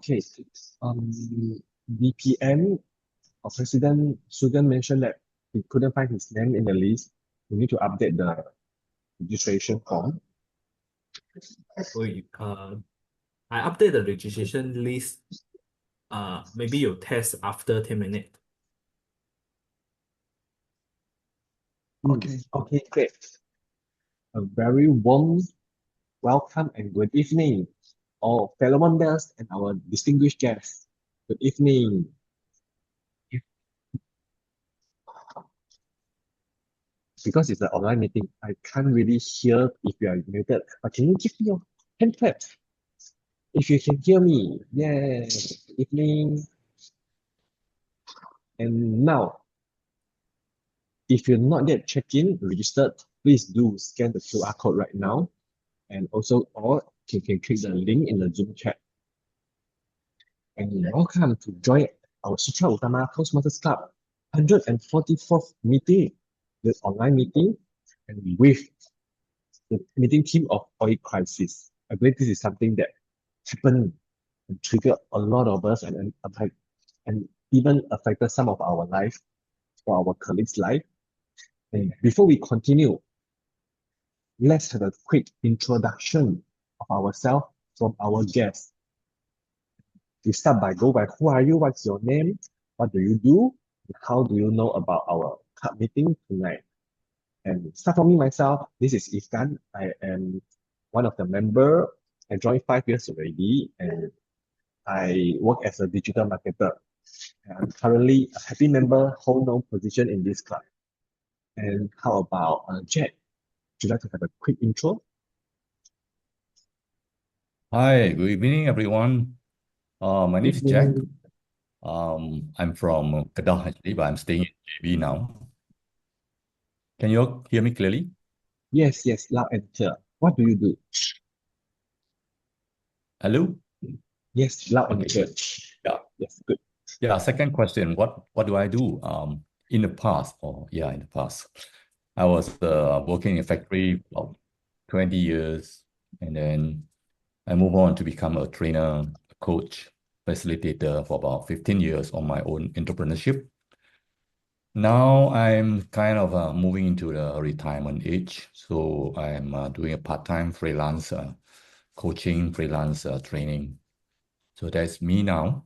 Okay. The PM or President Sugan mentioned that he couldn't find his name in the list. We need to update the registration form. Wait, I update the registration list. Maybe you test after 10 minutes. Okay, great. A very warm welcome and good evening, all fellow members and our distinguished guests. Good evening. Because it's an online meeting, I can't really hear if you are muted. But can you give me your hand clap if you can hear me? Yeah. Good evening. And now, if you're not yet checked in, registered, please do scan the QR code right now. And also, or you can click the link in the Zoom chat. And welcome to join our Sutera Utama Toastmasters Club 144th meeting, the online meeting, and with the meeting team of oil crisis. I believe this is something that happened and triggered a lot of us and even affected some of our life, or our colleagues' life. And before we continue, let's have a quick introduction of ourselves from our guests. We start by who are you, what's your name, what do you do, how do you know about our club meeting tonight? And start from me myself, this is Ifkan. I am one of the member. I joined 5 years already, and I work as a digital marketer. I'm currently a happy member, hold no position in this club. And how about Jack? Would you like to have a quick intro? Hi, good evening, everyone. My name is Jack. I'm from Kedah actually, but I'm staying in JB now. Can you all hear me clearly? Yes, loud and clear. What do you do? Hello? Yes, loud and clear. Yeah. Yes, good. Yeah, second question. What do I do? In the past, I was working in a factory for about 20 years, and then I moved on to become a trainer, a coach, facilitator for about 15 years on my own entrepreneurship. Now I'm kind of moving into the retirement age, so I'm doing a part-time freelance coaching, freelance training. So that's me now.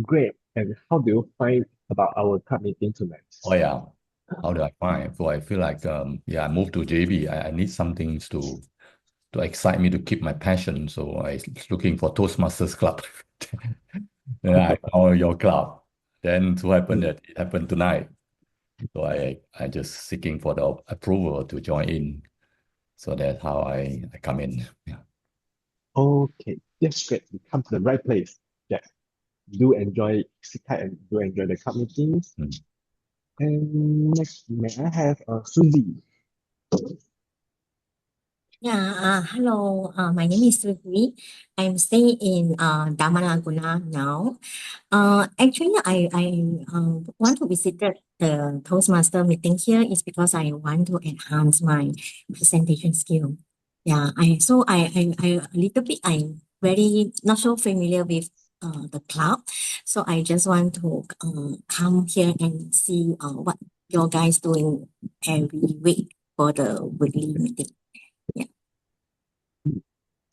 Great. And how do you find about our club meeting tonight? Oh yeah, how do I find? So I feel like I moved to JB. I need something to excite me to keep my passion. So I was looking for Toastmasters Club. Then I found your club. Then so happened that it happened tonight. So I just seeking for the approval to join in. So that's how I come in. Yeah. Okay, that's great. You come to the right place. Yeah. Do enjoy Sikai and do enjoy the club meetings. And next, may I have Suzy? Yeah, hello. My name is Suzy. I'm staying in Dharma Laguna now. Actually, I want to visit the Toastmaster meeting here is because I want to enhance my presentation skill. Yeah, I a little bit I'm very not so familiar with the club, so I just want to come here and see what your guys doing every week for the weekly meeting.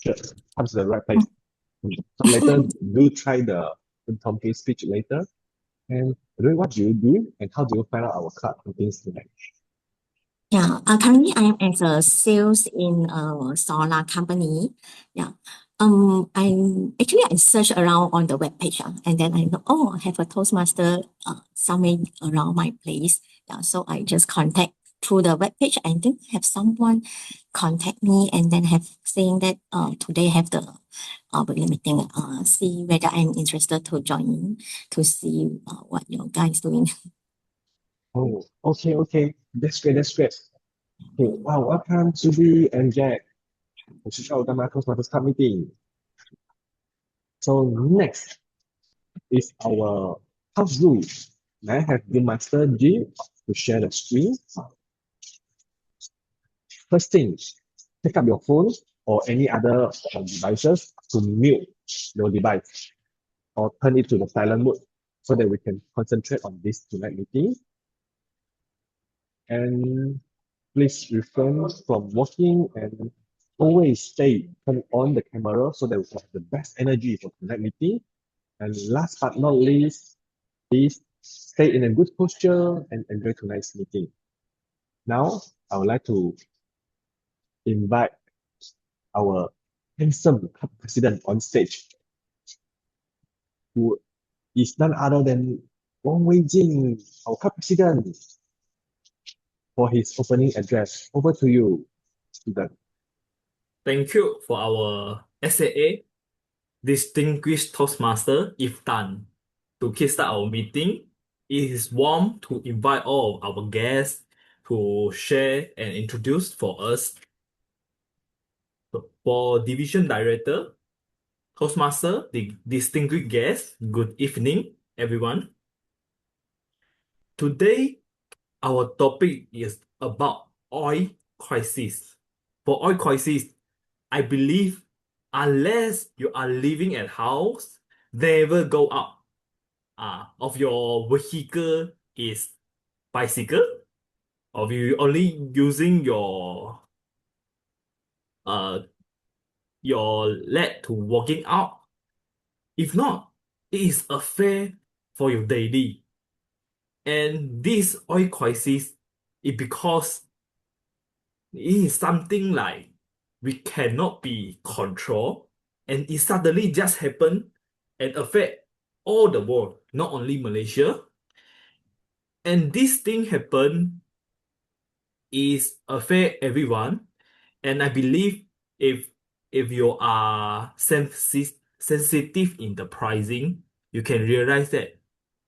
Sure, come to the right place. So later, do try the impromptu speech later. And what do you do and how do you find out our club meetings tonight? Yeah, currently I am as a sales in a solar company. Yeah. I search around on the webpage, and then I know, I have a Toastmaster somewhere around my place. Yeah, so I just contact through the webpage. I think have someone contact me and then have saying that today have the weekly meeting. See whether I'm interested to join in to see what your guys doing. Oh, okay. That's great. Okay, wow, welcome Suzy and Jack. Sutera Utama Toastmasters Club meeting. So next is our house rules. May I have the Master G to share the screen? First thing, pick up your phone or any other devices to mute your device or turn it to the silent mode so that we can concentrate on this tonight meeting. And please refrain from walking and always turn on the camera so that we have the best energy for tonight meeting. And last but not least, please stay in a good posture and enjoy tonight's meeting. Now, I would like to invite our handsome club president on stage, who is none other than Wong Wei Jing, our club president, for his opening address. Over to you, President. Thank you for our SAA, Distinguished Toastmaster Iftan. To kickstart our meeting, it is warm to invite all of our guests to share and introduce for us. For Division Director, Toastmaster, the distinguished guests, good evening, everyone. Today, our topic is about oil crisis. For oil crisis, I believe unless you are living at house, never go out of your vehicle is bicycle, or you only using your leg to walking out. If not, it is a fare for your daily. And this oil crisis is because it is something like we cannot be controlled, and it suddenly just happened and affect all the world, not only Malaysia. And this thing happen is affect everyone. And I believe if you are sensitive in the pricing, you can realize that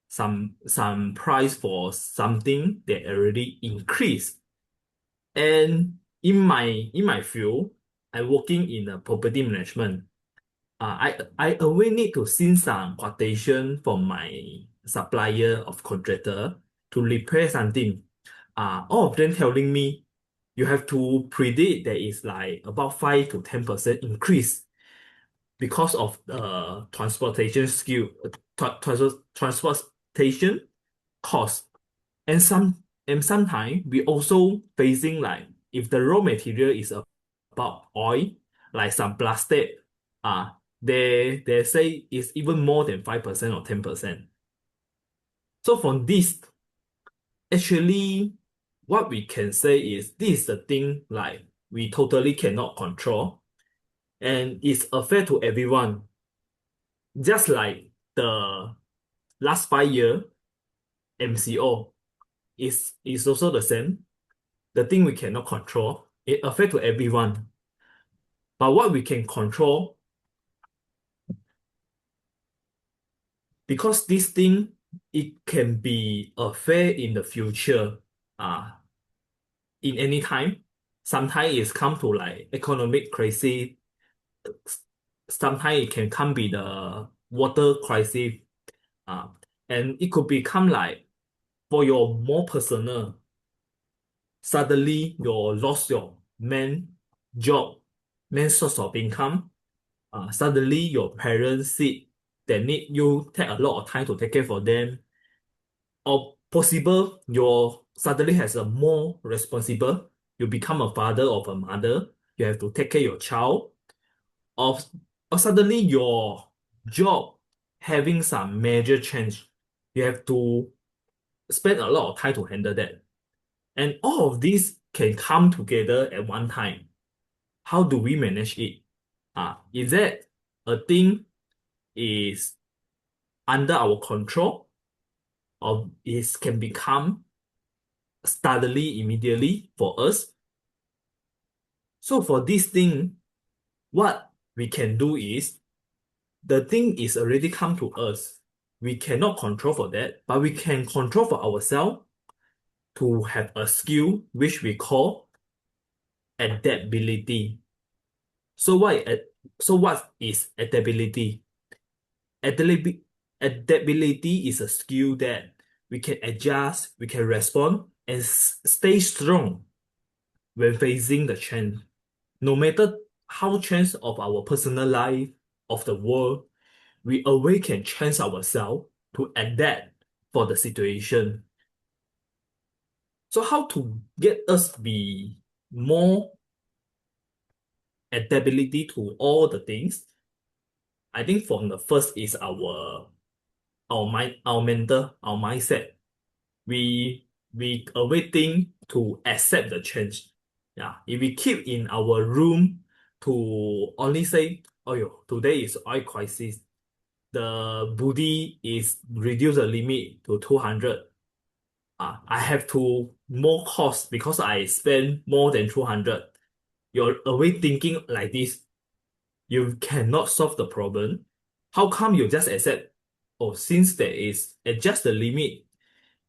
some price for something that already increased. And in my field, I'm working in a property management. I always need to see some quotation from my supplier of contractor to repair something. All of them telling me you have to predict there is like about 5 to 10% increase because of transportation skill, transportation cost. And sometimes we also facing like if the raw material is about oil, like some plastic, they say it's even more than 5% or 10%. So from this, actually, what we can say is this is the thing like we totally cannot control, and it's affair to everyone. Just like the last 5 year MCO is also the same. The thing we cannot control, it affect to everyone. But what we can control, because this thing, it can be affair in the future, in any time. Sometimes it's come to like economic crisis. Sometimes it can come be the water crisis. And it could become like for your more personal. Suddenly you lost your main job, main source of income. Suddenly your parents sick, they need you take a lot of time to take care for them. Or possible you suddenly has a more responsible. You become a father or a mother. You have to take care of your child. Or suddenly your job having some major change. You have to spend a lot of time to handle that. And all of these can come together at one time. How do we manage it? Is that a thing is under our control, or it can become steadily immediately for us? So for this thing, what we can do is the thing is already come to us. We cannot control for that, but we can control for ourselves to have a skill which we call adaptability. So what is adaptability? Adaptability is a skill that we can adjust, we can respond, and stay strong when facing the change. No matter how change of our personal life, of the world, we always can change ourselves to adapt for the situation. So how to get us be more adaptability to all the things? I think from the first is our mind, our mental, our mindset. We always think to accept the change. Yeah, if we keep in our room to only say, oh yo, today is oil crisis. The booty is reduce the limit to 200. I have to more cost because I spend more than 200. You're always thinking like this. You cannot solve the problem. How come you just accept? Oh, since there is adjust the limit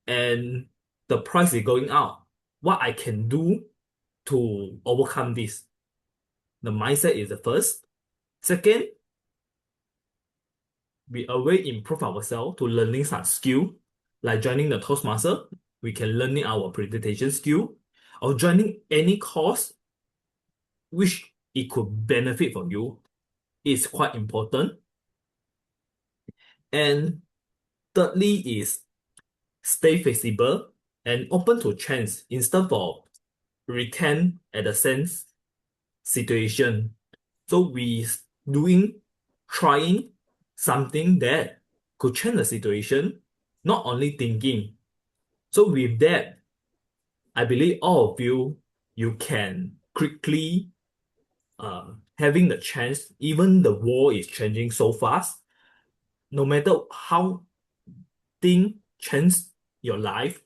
and the price is going up, what I can do to overcome this? The mindset is the first. Second, we always improve ourselves to learning some skill, like joining the Toastmaster. We can learning our presentation skill, or joining any course which it could benefit from you. Is quite important. And thirdly is stay flexible and open to change instead of retain at the same situation. So we trying something that could change the situation, not only thinking. So with that, I believe all of you can quickly having the chance, even the world is changing so fast, no matter how things change your life,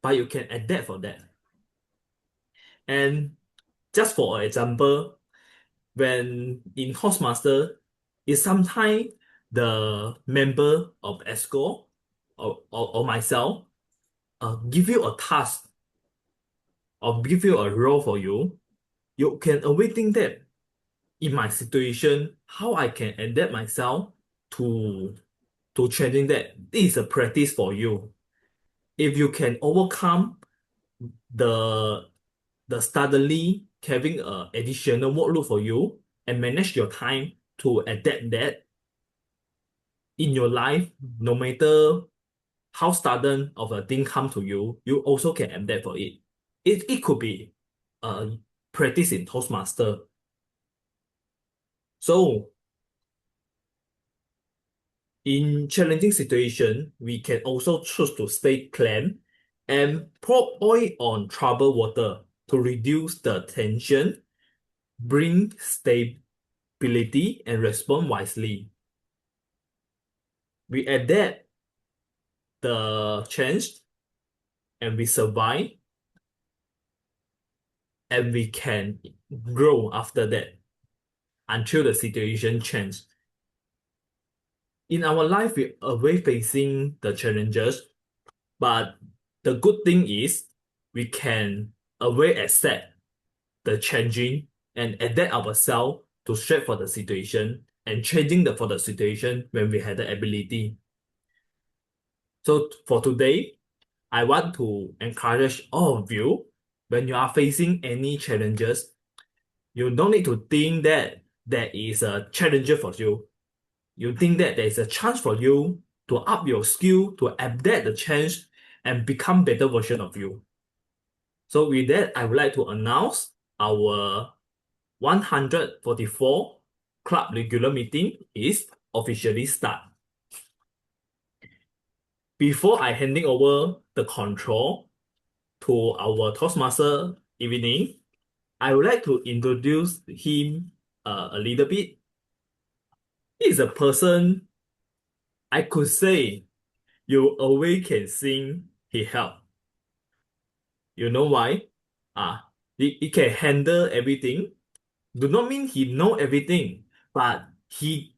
but you can adapt for that. And just for example, when in Toastmaster, is sometimes the member of ESCO or myself give you a task or give you a role for you, you can always think that in my situation, how I can adapt myself to changing that. This is a practice for you. If you can overcome the suddenly having a additional workload for you and manage your time to adapt that in your life, no matter how sudden of a thing come to you, you also can adapt for it. It could be practice in Toastmaster. So in challenging situation, we can also choose to stay calm and pour oil on troubled water to reduce the tension, bring stability, and respond wisely. We adapt the change and we survive and we can grow after that until the situation changes. In our life, we are always facing the challenges, but the good thing is we can always accept the changing and adapt ourselves to shape for the situation and changing for the situation when we have the ability. So for today, I want to encourage all of you, when you are facing any challenges, you don't need to think that there is a challenge for you. You think that there is a chance for you to up your skill, to adapt the change, and become better version of you. So with that, I would like to announce our 144 club regular meeting is officially start. Before I handing over the control to our Toastmaster evening, I would like to introduce him a little bit. He is a person I could say you always can sing he help. You know why? He can handle everything. Do not mean he know everything, but he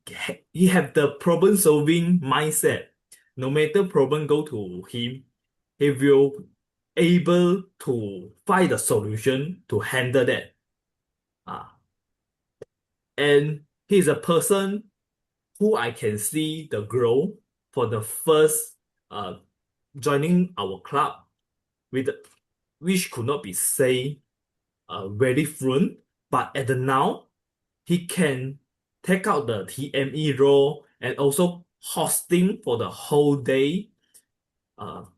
have the problem solving mindset. No matter problem go to him, he will able to find the solution to handle that. And he's a person who I can see the growth for the first joining our club with which could not be say very fluent, but at the now he can take out the TME role and also hosting for the whole day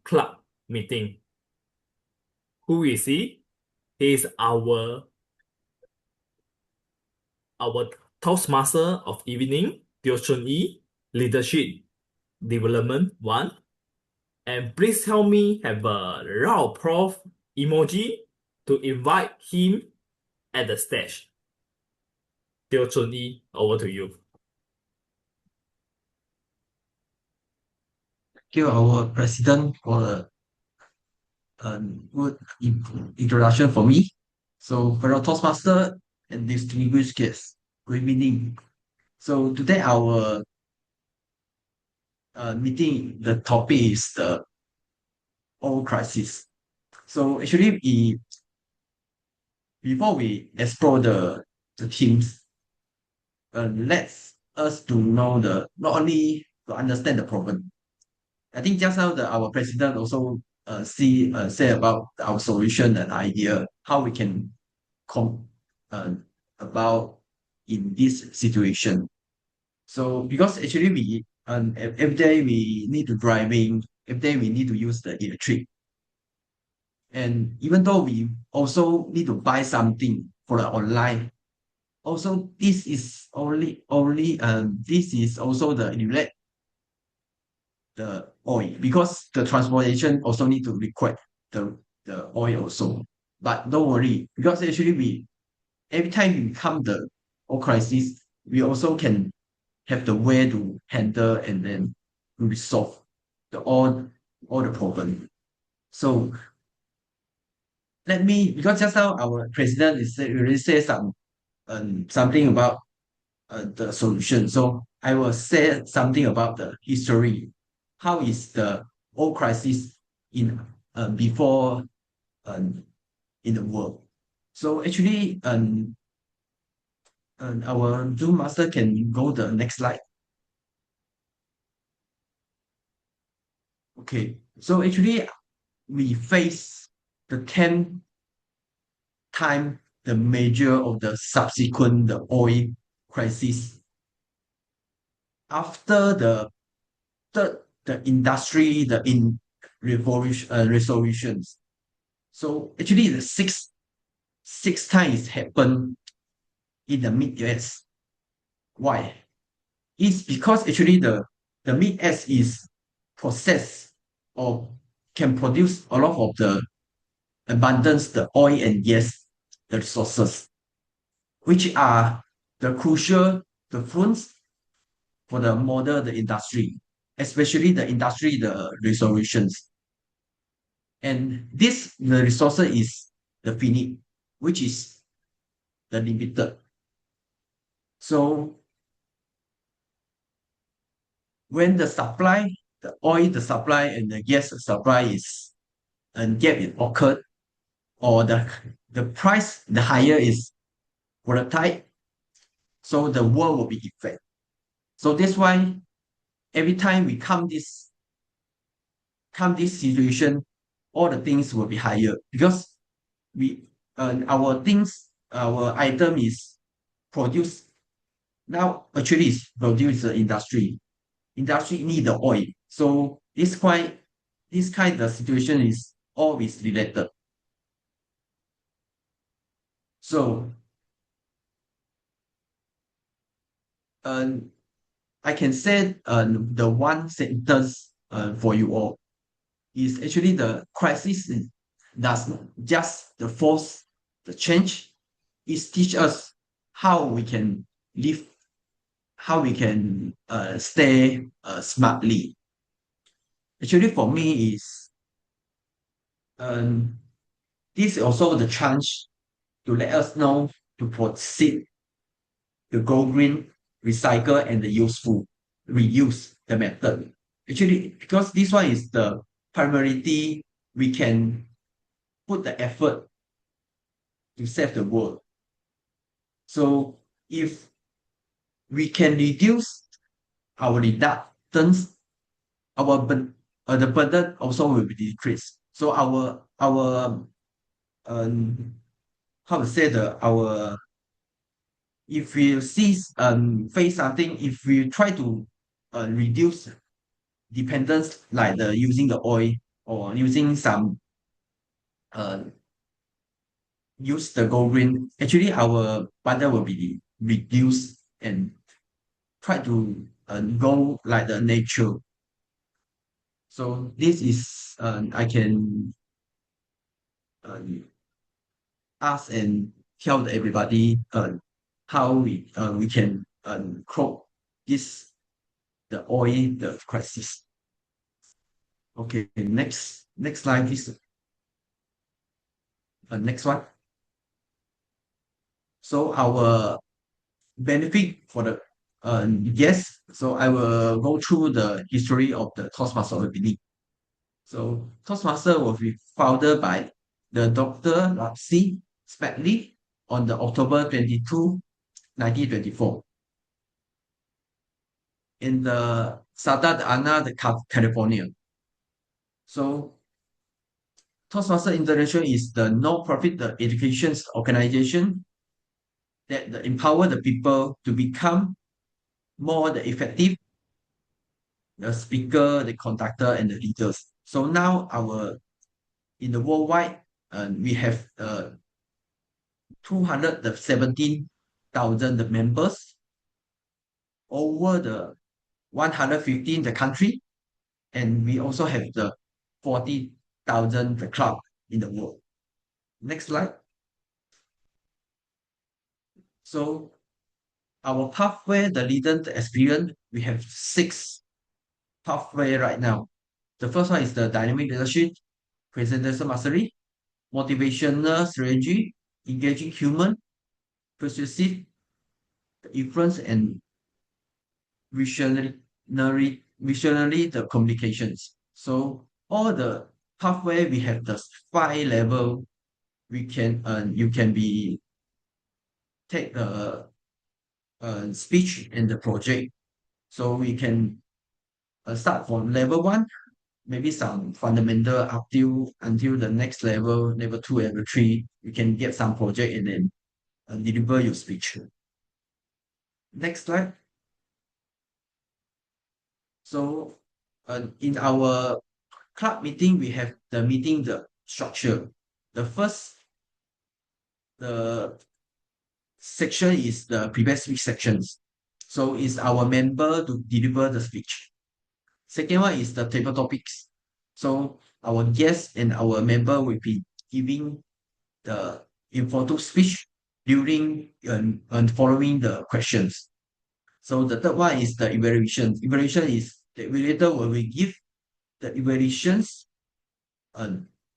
club meeting. Who is he? He is our Toastmaster of evening, Teo Chun Yi, Leadership Development 1. And please help me have a Rao Prof emoji to invite him at the stage. Teo Chun Yi, over to you. Thank you, our president, for a good introduction for me. So, fellow Toastmaster and distinguished guests, good evening. So, today our meeting, the topic is the oil crisis. So, actually, before we explore the themes, let's us to know not only to understand the problem. I think just now our president also say about our solution and idea, how we can uh, about in this situation. So because actually we every day we need to driving, every day we need to use the electric. And even though we also need to buy something for the online, also this is this is also the relate the oil, because the transportation also need to require the oil also. But don't worry, because actually we every time we come the oil crisis, we also can have the way to handle and then to resolve all the problem. So let me, because just now our president already say something about the solution. So I will say something about the history. How is the oil crisis in before in the world? So actually, our Zoom master can go the next slide. Okay, so actually we face the 10 time the major of the subsequent the oil crisis after the industry the in resolutions. So actually the six times happened in the mid-US. Why? It's because actually the mid-US is processed or can produce a lot of the abundance the oil and gas the resources, which are the crucial the fronts for the model the industry, especially the industry the resolutions. And this the resources is the finite, which is the limited. So when the oil the supply and the gas supply is and gap is occurred, or the price the higher is volatile, so the world will be affected. So that's why every time we come this situation, all the things will be higher, because we our item is produced now, actually is produced the industry need the oil. So this kind of situation is always related. So I can say the one sentence for you all is actually the crisis does not just the force the change, it teach us how we can live, how we can stay smartly. Actually, for me is this is also the chance to let us know to proceed to go green, recycle, and the useful reuse the method. Actually, because this one is the priority, we can put the effort to save the world. So if we can reduce our reductants, the burden also will be decreased. So our how to say our if we face something, if we try to reduce dependence like the using the oil or using some uh use the gold green, actually our budget will be reduced and try to go like the nature. So this is I can ask and tell everybody how we can cope this the oil the crisis. Okay, next slide please. Next one. So our benefit for the yes. So I will go through the history of the Toastmaster Olympic. So Toastmaster was founded by the Dr. Rapsi Speckley on the October 22, 1924 in the Santa Ana, California. So Toastmaster International is the non-profit education organization that empower the people to become more the effective, the speaker, the conductor, and the leaders. So now in the worldwide, we have 217,000 members over the 115 the country, and we also have the 40,000 the club in the world. Next slide. So our pathway, the leader, the experience, we have 6 pathway right now. The first one is the dynamic leadership, presentation mastery, motivational strategy, engaging human, persuasive, influence, and visionary the communications. So all the pathway we have the 5 level. We can you can be take the speech in the project. So we can start from level 1, maybe some fundamental until the next level 2, level 3. You can get some project and then deliver your speech. Next slide. So in our club meeting, we have the meeting the structure. The first the section is the prepare speech sections. So it's our member to deliver the speech. Second one is the table topics. So our guest and our member will be giving the informative speech during and following the questions. So the third one is the evaluation. Evaluation is the evaluator will give the evaluations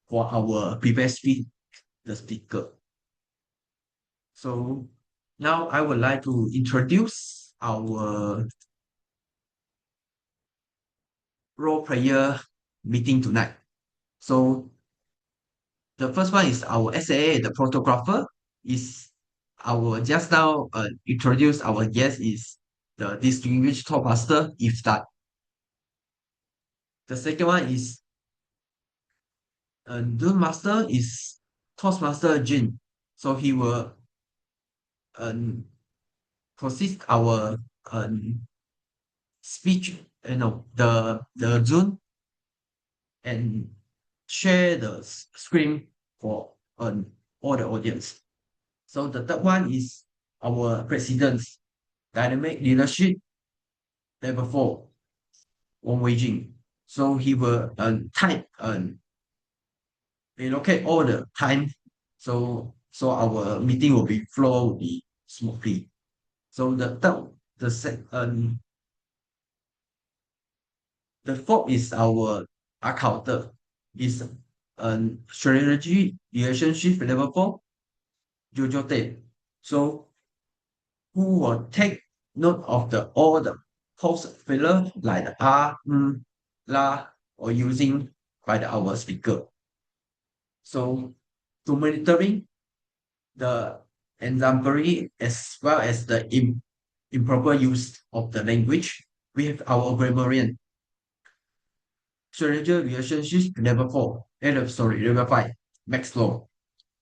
for our prepared speech, the speaker. So now I would like to introduce our role player meeting tonight. So the first one is our SAA, the photographer, is our just now introduce our guest is the distinguished Toastmaster Iftat. The second one is Dune Master is Toastmaster Jin. So he will consist our speech, the Zoom and share the screen for all the audience. So the third one is our president's dynamic leadership level 4, Wong Wei Jing. So he will type allocate all the time. So our meeting will be smoothly. So the fourth is our accountant, is strategy relationship level 4, Jojo Tate. So who will take note of all the post filler like the la, or using by our speaker. So to monitoring the exemplary as well as the improper use of the language, we have our grammarian. Strategy relationship level 4, level 5, Max Law.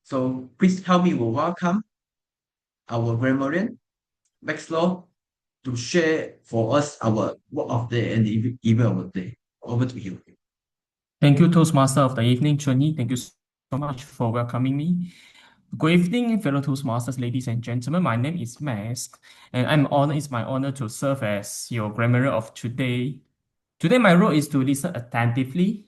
So please help me welcome our grammarian, Maxlaw to share for us our work of the day and the event of the day. Over to you. Thank you, Toastmaster of the evening, Chunyi. Thank you so much for welcoming me. Good evening, fellow Toastmasters, ladies and gentlemen. My name is Max, and it's my honor to serve as your grammar of today. Today, my role is to listen attentively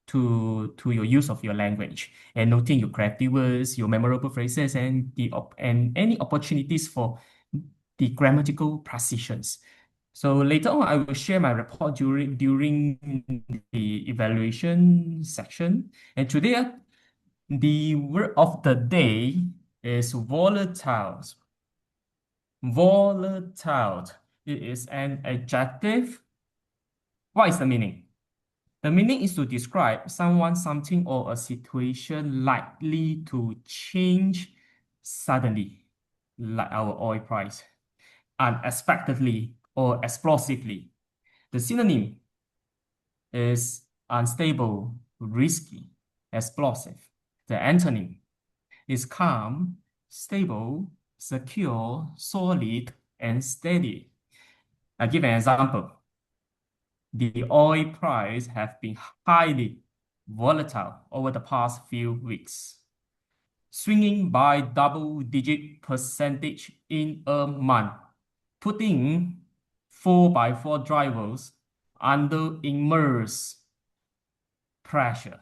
to your use of your language and noting your crafty words, your memorable phrases, and any opportunities for the grammatical precisions. So later on, I will share my report during the evaluation section. And today, the word of the day is volatile. Volatile. It is an adjective. What is the meaning? The meaning is to describe someone, something, or a situation likely to change suddenly, like our oil price, unexpectedly or explosively. The synonym is unstable, risky, explosive. The antonym is calm, stable, secure, solid, and steady. I give an example. The oil price has been highly volatile over the past few weeks, swinging by double-digit percentage in a month, putting 4x4 drivers under immense pressure.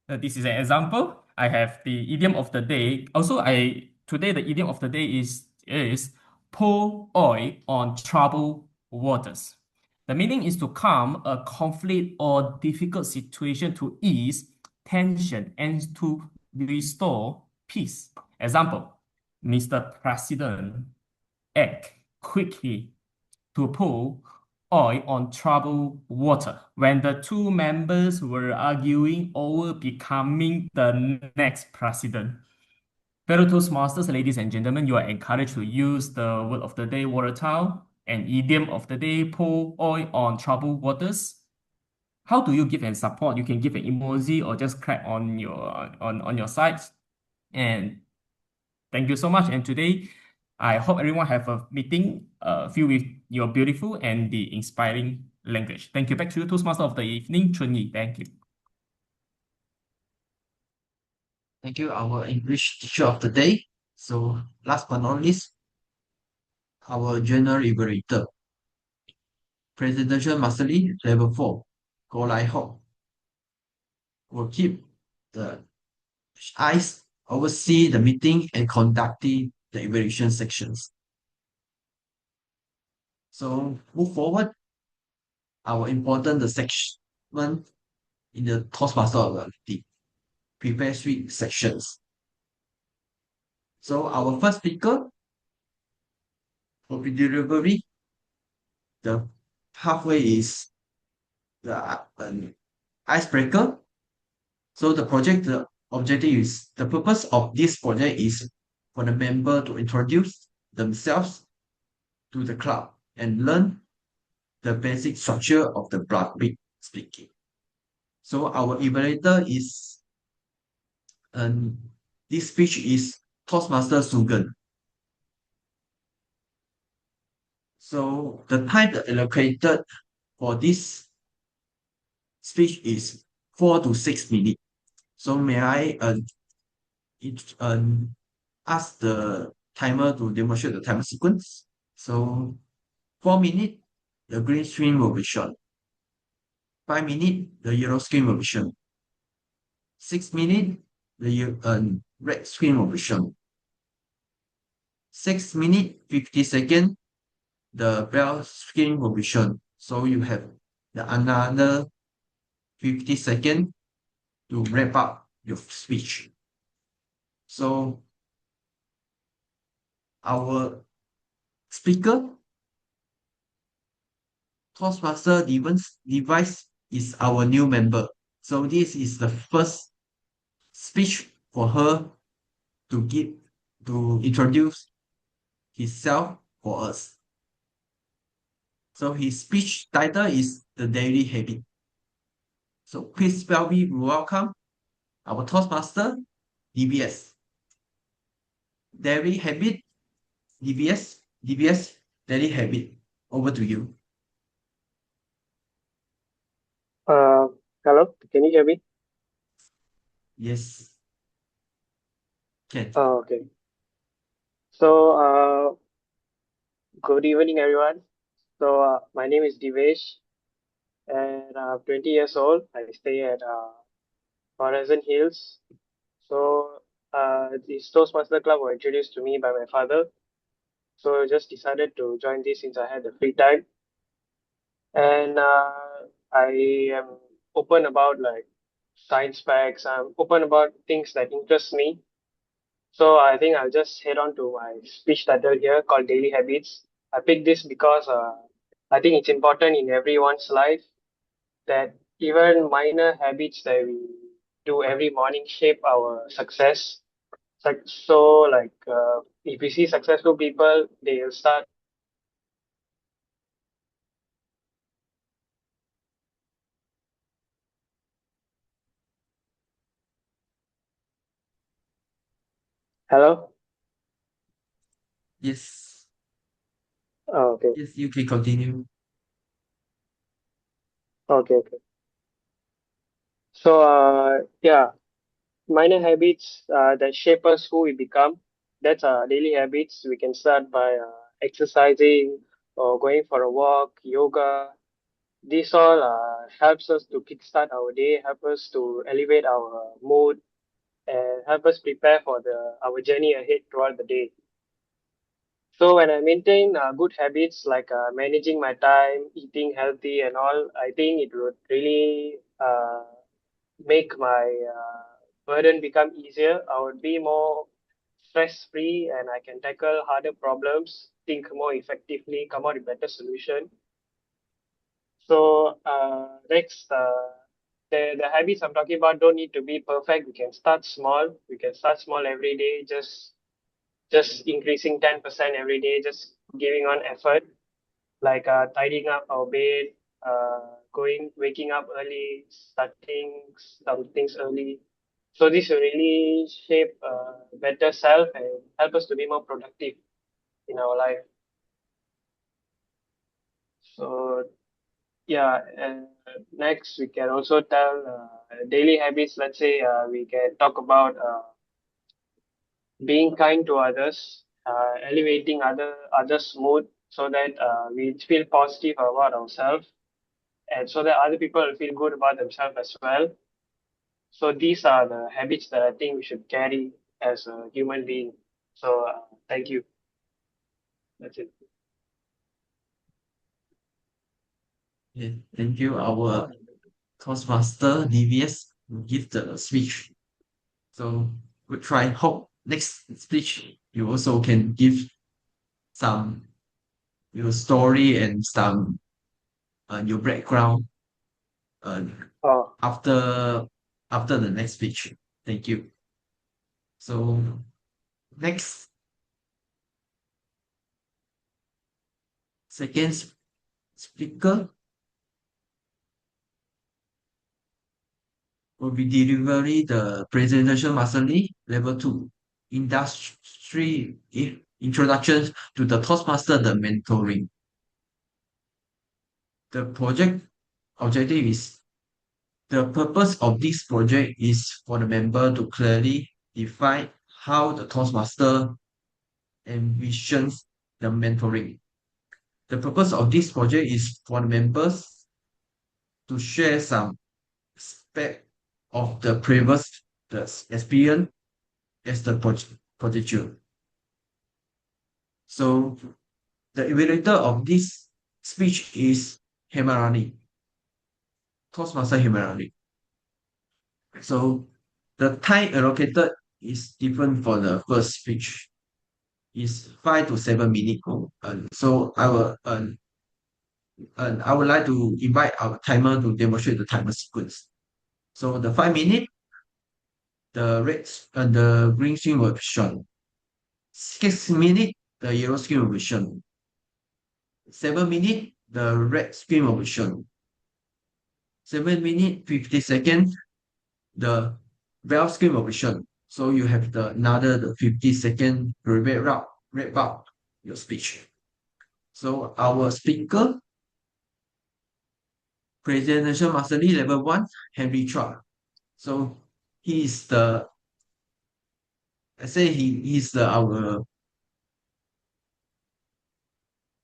This is an example. I have the idiom of the day. Also, today the idiom of the day is pour oil on troubled waters. The meaning is to calm a conflict or difficult situation, to ease tension and to restore peace. Example, Mr. President, act quickly to pour oil on troubled water when the two members were arguing over becoming the next president. Fellow Toastmasters, ladies and gentlemen, you are encouraged to use the word of the day, volatile, and idiom of the day, pour oil on troubled waters. How do you give and support? You can give an emoji or just clap on your sides. And thank you so much. And today, I hope everyone have a meeting filled with your beautiful and the inspiring language. Thank you. Back to you, Toastmaster of the evening, Chunyi. Thank you. Thank you, our English teacher of the day. So last but not least, our general evaluator, Presidential Master Lee, Level 4, Go Lai Ho, will keep the eyes, oversee the meeting and conducting the evaluation sections. So move forward, our important section in the Toastmaster of the Prepare Suite sections. So our first speaker will be delivery. The pathway is the icebreaker. So the objective is, the purpose of this project is for the member to introduce themselves to the club and learn the basic structure of the public speaking. So our evaluator is, this speech is Toastmaster Sugan. So the time allocated for this speech is 4 to 6 minutes. So may I ask the timer to demonstrate the timer sequence? So 4 minutes, the green screen will be shown. 5 minutes, the yellow screen will be shown. 6 minutes, the red screen will be shown. 6 minutes, 50 seconds, the bell screen will be shown. So you have another 50 seconds to wrap up your speech. So our speaker, Toastmaster device is our new member. So this is the first speech for her to introduce himself for us. So his speech title is The Daily Habit. So please welcome our Toastmaster, DBS. Daily Habit DBS, daily habit. Over to you. Uh, Hello, can you hear me? Yes, can. Oh, okay. So, good evening, everyone. So, my name is Divesh, and I'm 20 years old. I stay at Horizon Hills. So, this Toastmaster Club was introduced to me by my father. So, I just decided to join this since I had the free time, and I am open about like science facts. I'm open about things that interest me. So I think I'll just head on to my speech title here called Daily Habits. I picked this because I think it's important in everyone's life that even minor habits that we do every morning shape our success. If we see successful people, they'll start. Hello? Yes. Oh, okay. Yes, you can continue. Okay. So, yeah, minor habits that shape us who we become. That's daily habits. We can start by exercising or going for a walk, yoga. This all helps us to kickstart our day, help us to elevate our mood, and help us prepare for the our journey ahead throughout the day. So when I maintain good habits like managing my time, eating healthy, and all, I think it would really make my burden become easier. I would be more stress free and I can tackle harder problems, think more effectively, come out with better solution. So next, the habits I'm talking about don't need to be perfect. We can start small. We can start small every day, just increasing 10% every day, just giving on effort, like tidying up our bed, waking up early, starting some things early. So this will really shape a better self and help us to be more productive in our life. So yeah, and next we can also tell daily habits. Let's say we can talk about being kind to others, elevating others' mood, so that we feel positive about ourselves, and so that other people will feel good about themselves as well. So these are the habits that I think we should carry as a human being. So thank you. That's it. Yeah, thank you. Our Toastmaster DVS will give the speech. So we try. Hope next speech you also can give some your story and some your background uh, Oh, after the next speech. Thank you. So next second speaker will be delivery the presentation mastery level 2 industry introduction to the Toastmaster the mentoring. The project objective is the purpose of this project is for the member to clearly define how the Toastmaster envisions the mentoring. The purpose of this project is for the members to share some aspect of the previous the experience as the project. So the evaluator of this speech is Hemarani, Toastmaster Hemarani. So the time allocated is different for the first speech. Is 5 to 7 minutes. So I would like to invite our timer to demonstrate the timer sequence. So the 5 minute, the red and the green screen will be shown. 6 minute, the yellow screen will be shown. 7 minute, the red screen will be shown. 7 minute 50 seconds, the bell screen will be shown. So you have the 50 second red bar. your speech. So our speaker, Presidential Mastery Level 1, Henry Chua. So he is the, I say he's our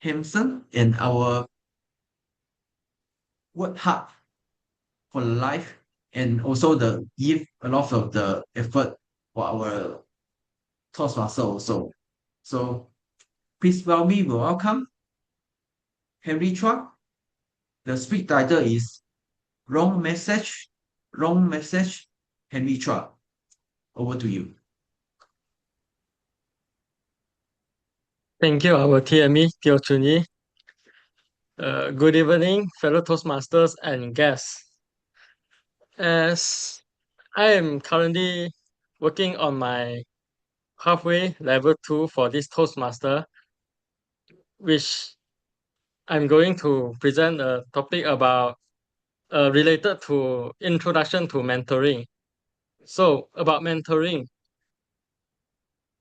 hamster and our work hard for life, and also the give a lot of the effort for our Toastmaster also. So please welcome Henry Chua. The speech title is Wrong Message, Henry Chua. Over to you. Thank you, our TME, Teo Chunyi. Good evening, fellow Toastmasters and guests. As I am currently working on my halfway level 2 for this Toastmaster, which I'm going to present a topic about related to introduction to mentoring. So about mentoring,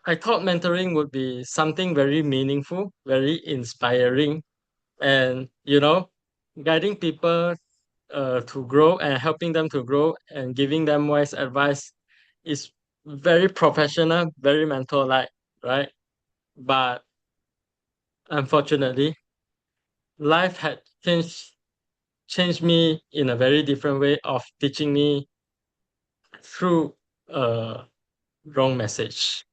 I thought mentoring would be something very meaningful, very inspiring, and guiding people to grow and helping them to grow and giving them wise advice is very professional, very mentor-like, right? But unfortunately, life had changed me in a very different way of teaching me through a wrong message.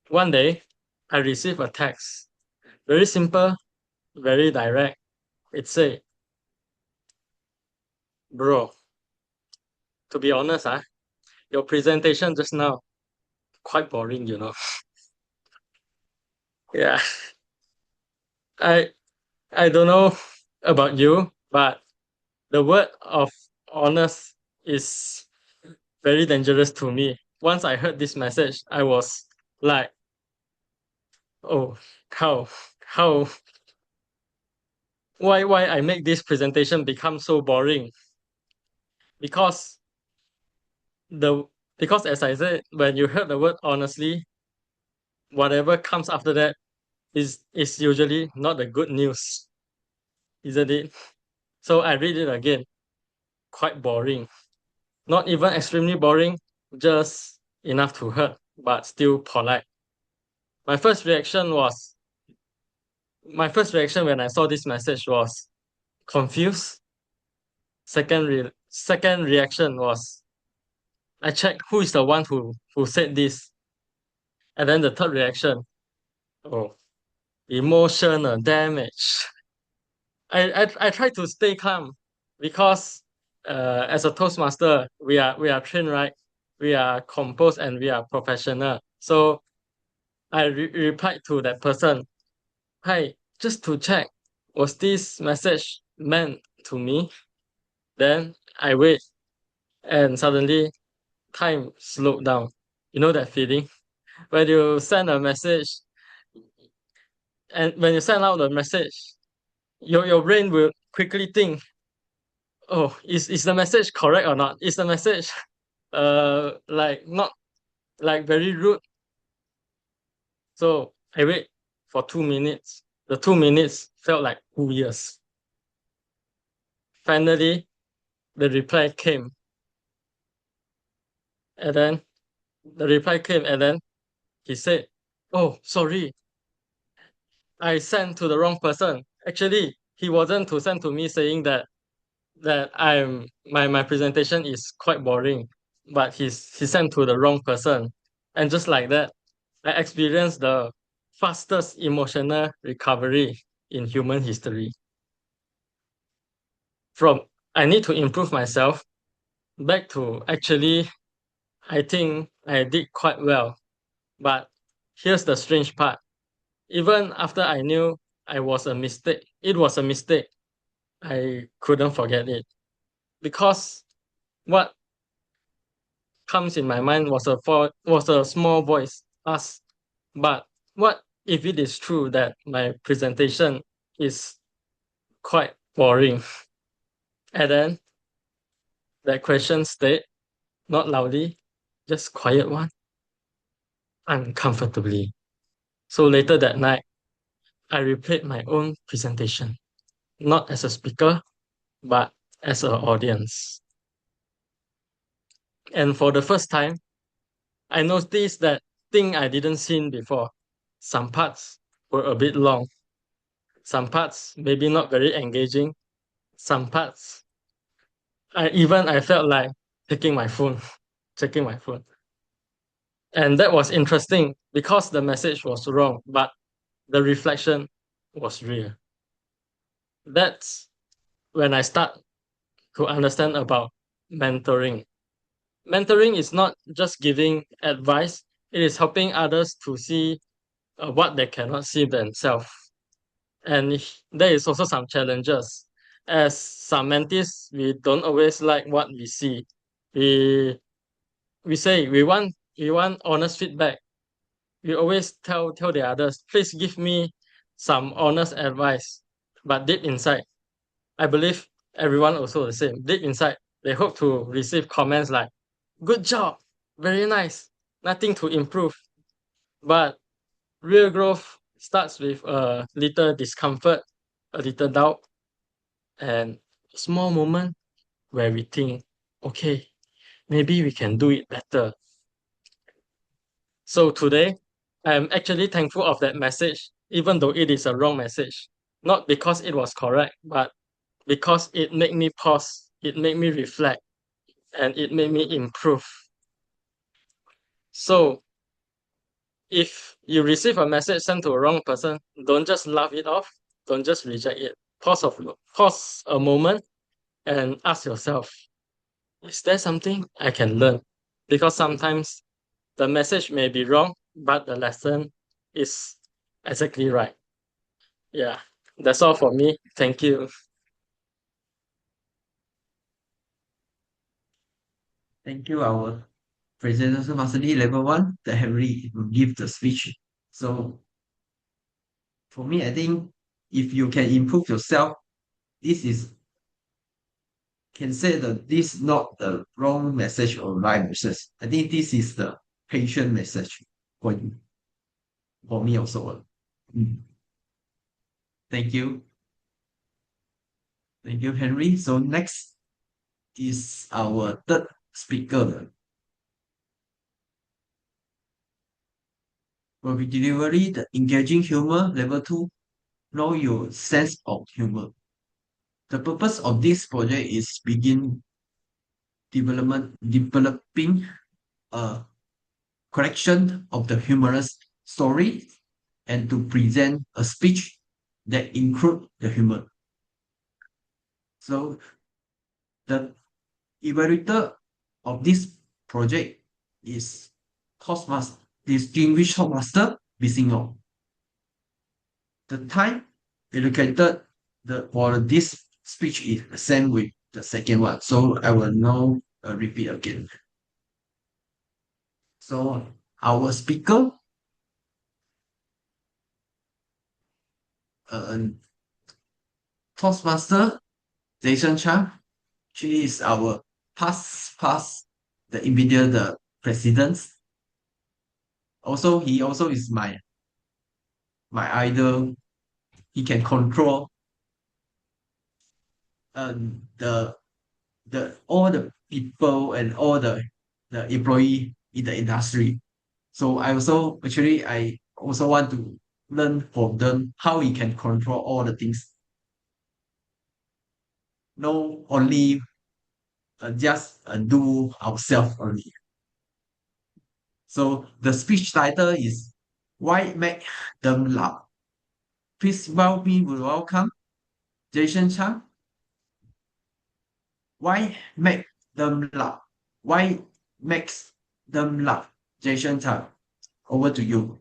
One day, I received a text, very simple, very direct. It said, "Bro, to be honest, your presentation just now quite boring, Yeah, I I don't know about you, but the word of honest is very dangerous to me. Once I heard this message, I was like, oh, how why I make this presentation become so boring? Because the because as I said, when you heard the word honestly, whatever comes after that is usually not the good news, isn't it? So I read it again. Quite boring. Not even extremely boring, just enough to hurt, but still polite. My first reaction when I saw this message was confused. Second reaction was I checked who is the one who said this. And then the third reaction, oh, emotional damage. I try to stay calm because as a Toastmaster, we are trained, right? We are composed and we are professional. So I replied to that person, "Hi, just to check, was this message meant to me?" Then I wait, and suddenly time slowed down. You know that feeling when you send a message, and when you send out the message, your brain will quickly think, oh, is the message correct or not? Is the message like not like very rude? So I wait for 2 minutes. The 2 minutes felt like 2 years. Finally, the reply came. And then he said, "Oh, sorry, I sent to the wrong person." Actually, he wasn't to send to me saying that my presentation is quite boring, but he sent to the wrong person. And just like that, I experienced the fastest emotional recovery in human history. From I need to improve myself back to actually I think I did quite well. But here's the strange part. Even after I knew it was a mistake, I couldn't forget it. Because what comes in my mind was a small voice ask, but what if it is true that my presentation is quite boring? And then that question stayed, not loudly, just quiet one, uncomfortably. So later that night, I replayed my own presentation, not as a speaker, but as an audience. And for the first time, I noticed that thing I didn't see before. Some parts were a bit long. Some parts maybe not very engaging. Some parts I felt like taking my phone, checking my phone. And that was interesting because the message was wrong, but the reflection was real. That's when I start to understand about mentoring. Mentoring is not just giving advice, it is helping others to see what they cannot see themselves. And there is also some challenges. As some mentees, we don't always like what we see. We say we want honest feedback. We always tell the others, please give me some honest advice. But deep inside, I believe everyone also the same. Deep inside, they hope to receive comments like, good job, very nice, nothing to improve. But real growth starts with a little discomfort, a little doubt, and a small moment where we think, okay, maybe we can do it better. So today, I'm actually thankful of that message, even though it is a wrong message. Not because it was correct, but because it made me pause, it made me reflect, and it made me improve. So if you receive a message sent to a wrong person, don't just laugh it off, don't just reject it. Pause a moment and ask yourself, is there something I can learn? Because sometimes the message may be wrong, but the lesson is exactly right. Yeah, that's all for me. Thank you. Thank you, our presentation master level 1, the Henry will give the speech. So for me, I think if you can improve yourself, this is can say that this is not the wrong message or right message. I think this is the patient message for you, for me also. Thank you. Thank you, Henry. So next is our third speaker. Will be delivery the engaging humor level 2. Know your sense of humor. The purpose of this project is developing a collection of the humorous story and to present a speech that include the humor. So the evaluator of this project is distinguished Toastmaster Bisingong. The time allocated for this speech is the same with the second one. So I will now repeat again. So our speaker, Toastmaster Jason Chan, she is our past the immediate president. Also, he also is my idol. He can control the all the people and all the employee in the industry. So I also want to learn from them how we can control all the things. No only just do ourselves only. So the speech title is Why Make Them Laugh? Please welcome Jason Chan. Why make them laugh? Why makes them laugh? Jason Chan, over to you.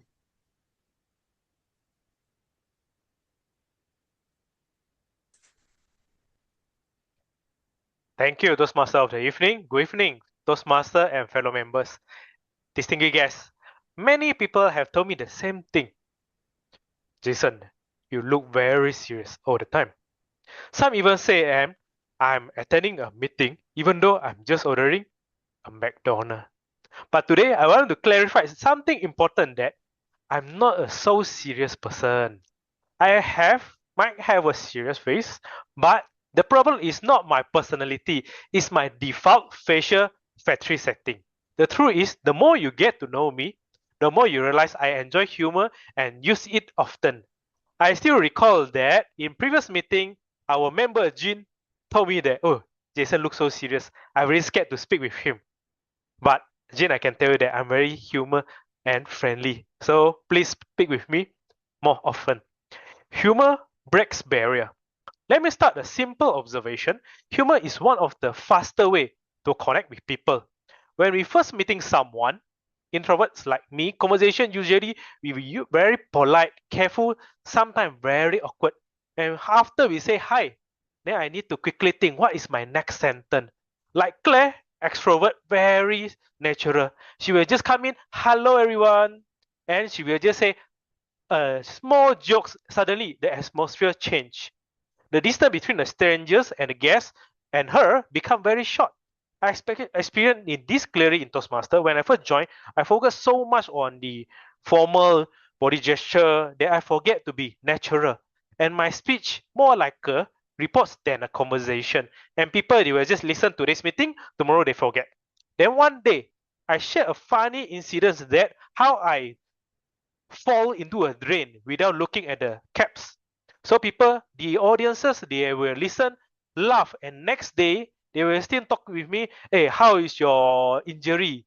Thank you, Toastmaster of the evening. Good evening, Toastmaster and fellow members. Distinguished guests, many people have told me the same thing. Jason, you look very serious all the time. Some even say I'm attending a meeting even though I'm just ordering a McDonald's. But today I want to clarify something important that I'm not a so serious person. Might have a serious face, but the problem is not my personality, it's my default facial factory setting. The truth is, the more you get to know me, the more you realize I enjoy humor and use it often. I still recall that in previous meeting, our member Jin told me that, oh, Jason looks so serious. I'm really scared to speak with him. But Jin, I can tell you that I'm very humor and friendly. So please speak with me more often. Humor breaks barrier. Let me start a simple observation. Humor is one of the faster way to connect with people. When we first meeting someone, introverts like me, conversation usually we will very polite, careful, sometimes very awkward. And after we say hi, then I need to quickly think what is my next sentence. Like Claire, extrovert, very natural. She will just come in, hello everyone, and she will just say small jokes. Suddenly the atmosphere change. The distance between the strangers and the guest and her become very short. I experienced in this clearly in Toastmaster. When I first joined, I focused so much on the formal body gesture that I forget to be natural. And my speech more like a reports than a conversation. And people they will just listen to this meeting, tomorrow they forget. Then one day, I shared a funny incident that how I fall into a drain without looking at the caps. So people, the audiences, they will listen, laugh, and next day they will still talk with me. Hey, how is your injury?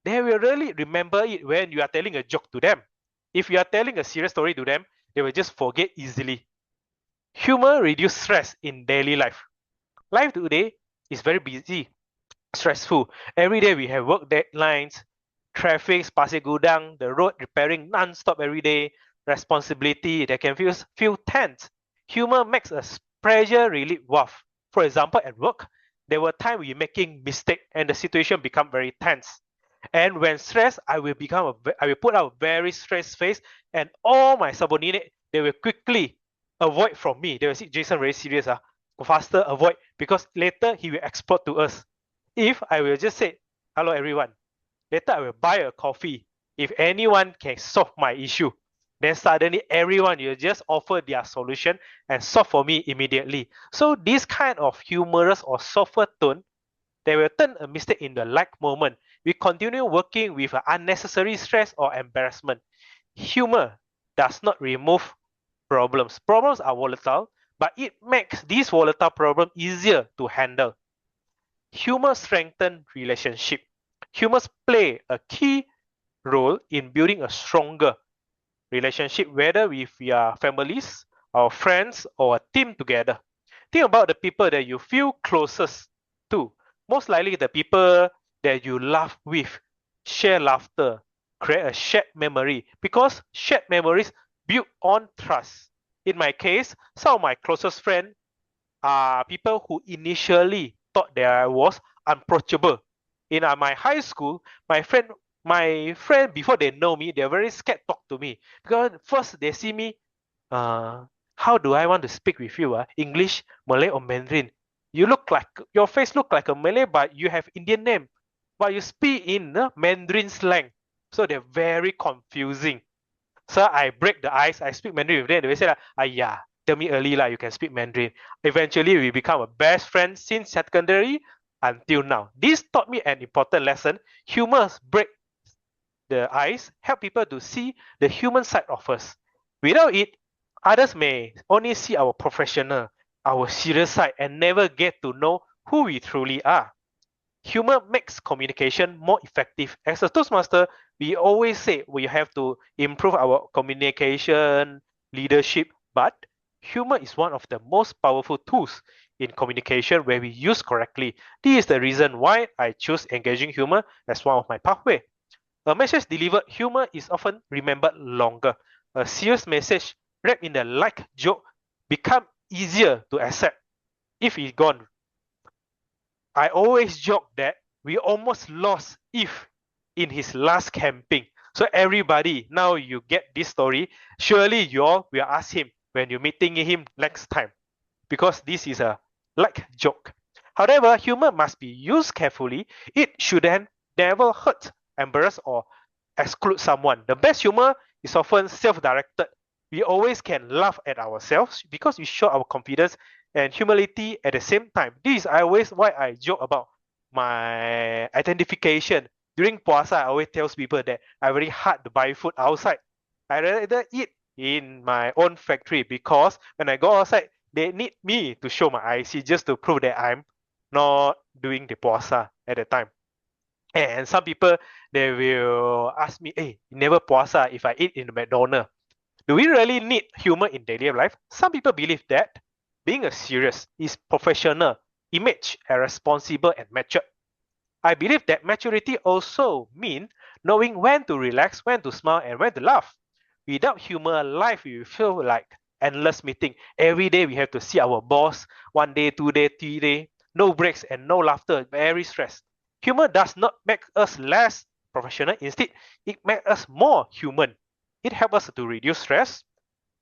They will really remember it when you are telling a joke to them. If you are telling a serious story to them, they will just forget easily. Humor reduces stress in daily life. Life today is very busy, stressful. Every day we have work deadlines, traffic, pasir gudang, the road repairing non-stop every day, responsibility that can feel tense. Humor makes us pressure relief valve. For example, at work, there were times we making mistake and the situation become very tense. And when stressed, I will put out a very stressed face, and all my subordinate they will quickly avoid from me. They will see Jason very serious, faster avoid because later he will explode to us. If I will just say, hello everyone, later I will buy a coffee. If anyone can solve my issue, then suddenly everyone will just offer their solution and solve for me immediately. So this kind of humorous or softer tone, they will turn a mistake in the like moment. We continue working with unnecessary stress or embarrassment. Humor does not remove problems. Problems are volatile, but it makes this volatile problem easier to handle. Humor strengthens relationship. Humors play a key role in building a stronger relationship, whether with your families, our friends, or a team together. Think about the people that you feel closest to. Most likely the people that you laugh with, share laughter, create a shared memory, because shared memories build on trust. In my case, some of my closest friends are people who initially thought that I was unapproachable. In my high school, my friend before they know me, they're very scared to talk to me because first they see me, uh, how do I want to speak with you? English, Malay, or Mandarin? Your face look like a Malay, but you have Indian name, but you speak in Mandarin slang, so they're very confusing. So I break the ice. I speak Mandarin with them. They will say like, yeah, tell me early lah, you can speak Mandarin. Eventually, we become a best friend since secondary until now. This taught me an important lesson. Humor break the ice, help people to see the human side of us. Without it, others may only see our professional, our serious side, and never get to know who we truly are. Humor makes communication more effective. As a Toastmaster, we always say we have to improve our communication, leadership, but humor is one of the most powerful tools in communication where we use correctly. This is the reason why I choose engaging humor as one of my pathway. A message delivered humor is often remembered longer. A serious message wrapped in a light joke become easier to accept if it's gone. I always joke that we almost lost Eve in his last camping. So everybody, now you get this story. Surely you all will ask him when you're meeting him next time, because this is a like joke. However, humor must be used carefully. It shouldn't never hurt, embarrass, or exclude someone. The best humor is often self-directed. We always can laugh at ourselves because we show our confidence and humility at the same time. This is always why I joke about my identification. During puasa, I always tell people that I very hard to buy food outside. I rather eat in my own factory because when I go outside, they need me to show my IC just to prove that I'm not doing the puasa at the time. And some people, they will ask me, hey, never puasa if I eat in the McDonald's. Do we really need humor in daily life? Some people believe that being a serious is professional, image, and responsible and mature. I believe that maturity also means knowing when to relax, when to smile, and when to laugh. Without humor, life will feel like endless meeting. Every day we have to see our boss, 1 day, 2 day, 3 day, no breaks and no laughter, very stressed. Humor does not make us less professional. Instead, it makes us more human. It helps us to reduce stress,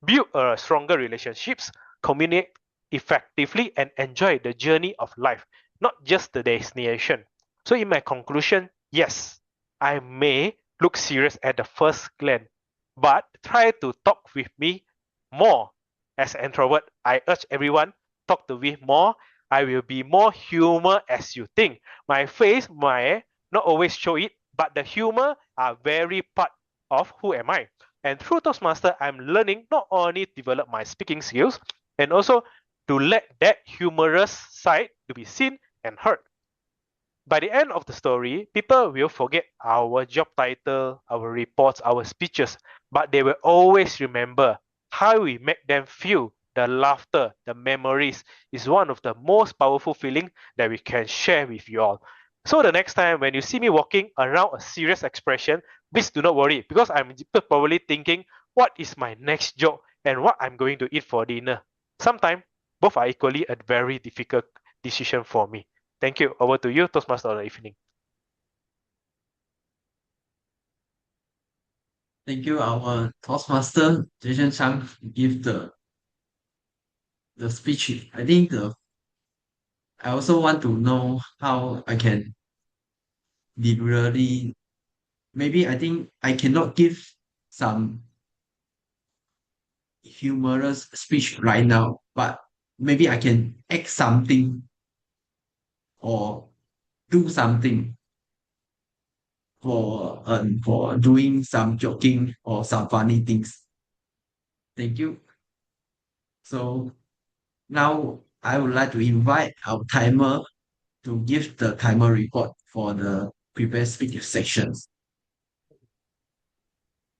build stronger relationships, communicate effectively, and enjoy the journey of life, not just the destination. So in my conclusion, yes, I may look serious at the first glance, but try to talk with me more. As an introvert, I urge everyone, talk to me more. I will be more humor as you think. My face might not always show it, but the humor are very part of who am I. And through Toastmaster, I'm learning not only develop my speaking skills, and also to let that humorous side to be seen and heard. By the end of the story, people will forget our job title, our reports, our speeches, but they will always remember how we make them feel. The laughter, the memories is one of the most powerful feelings that we can share with you all. So the next time when you see me walking around a serious expression, please do not worry because I'm probably thinking what is my next job and what I'm going to eat for dinner. Sometimes both are equally a very difficult decision for me. Thank you. Over to you, Toastmaster of the evening. Thank you, our Toastmaster Jason Chang, give the speech. I think I also want to know how I can literally, maybe I think I cannot give some humorous speech right now, but maybe I can act something or do something for doing some joking or some funny things. Thank you. So now I would like to invite our timer to give the timer report for the prepared speech sections.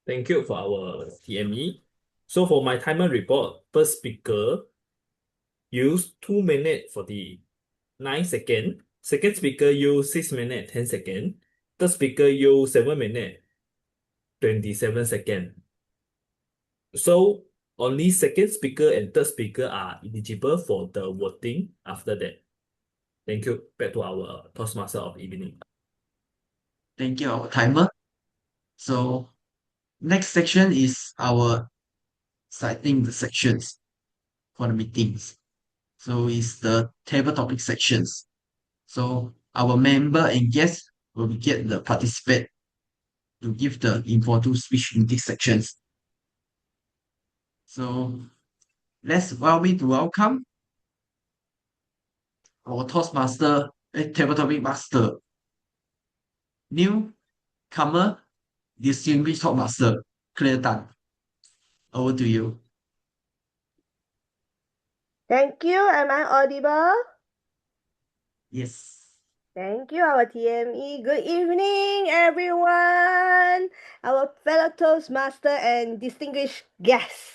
Thank you for our TME. So for my timer report, first speaker use 2 minutes 49 seconds. Second speaker use 6 minutes 10 seconds. Third speaker use 7 minutes 27 seconds. So only second speaker and third speaker are eligible for the voting after that. Thank you. Back to our Toastmaster of evening. Thank you, our timer. So next section is our citing the sections for the meetings. So it's the table topic sections. So our member and guests will get the participate to give the impromptu speech in these sections. So let's welcome our Toastmaster, table topic master, newcomer, distinguished Toastmaster, Claire Tan. Over to you. Thank you. Am I audible? Yes. Thank you, our TME. Good evening, everyone. Our fellow Toastmaster and distinguished guests.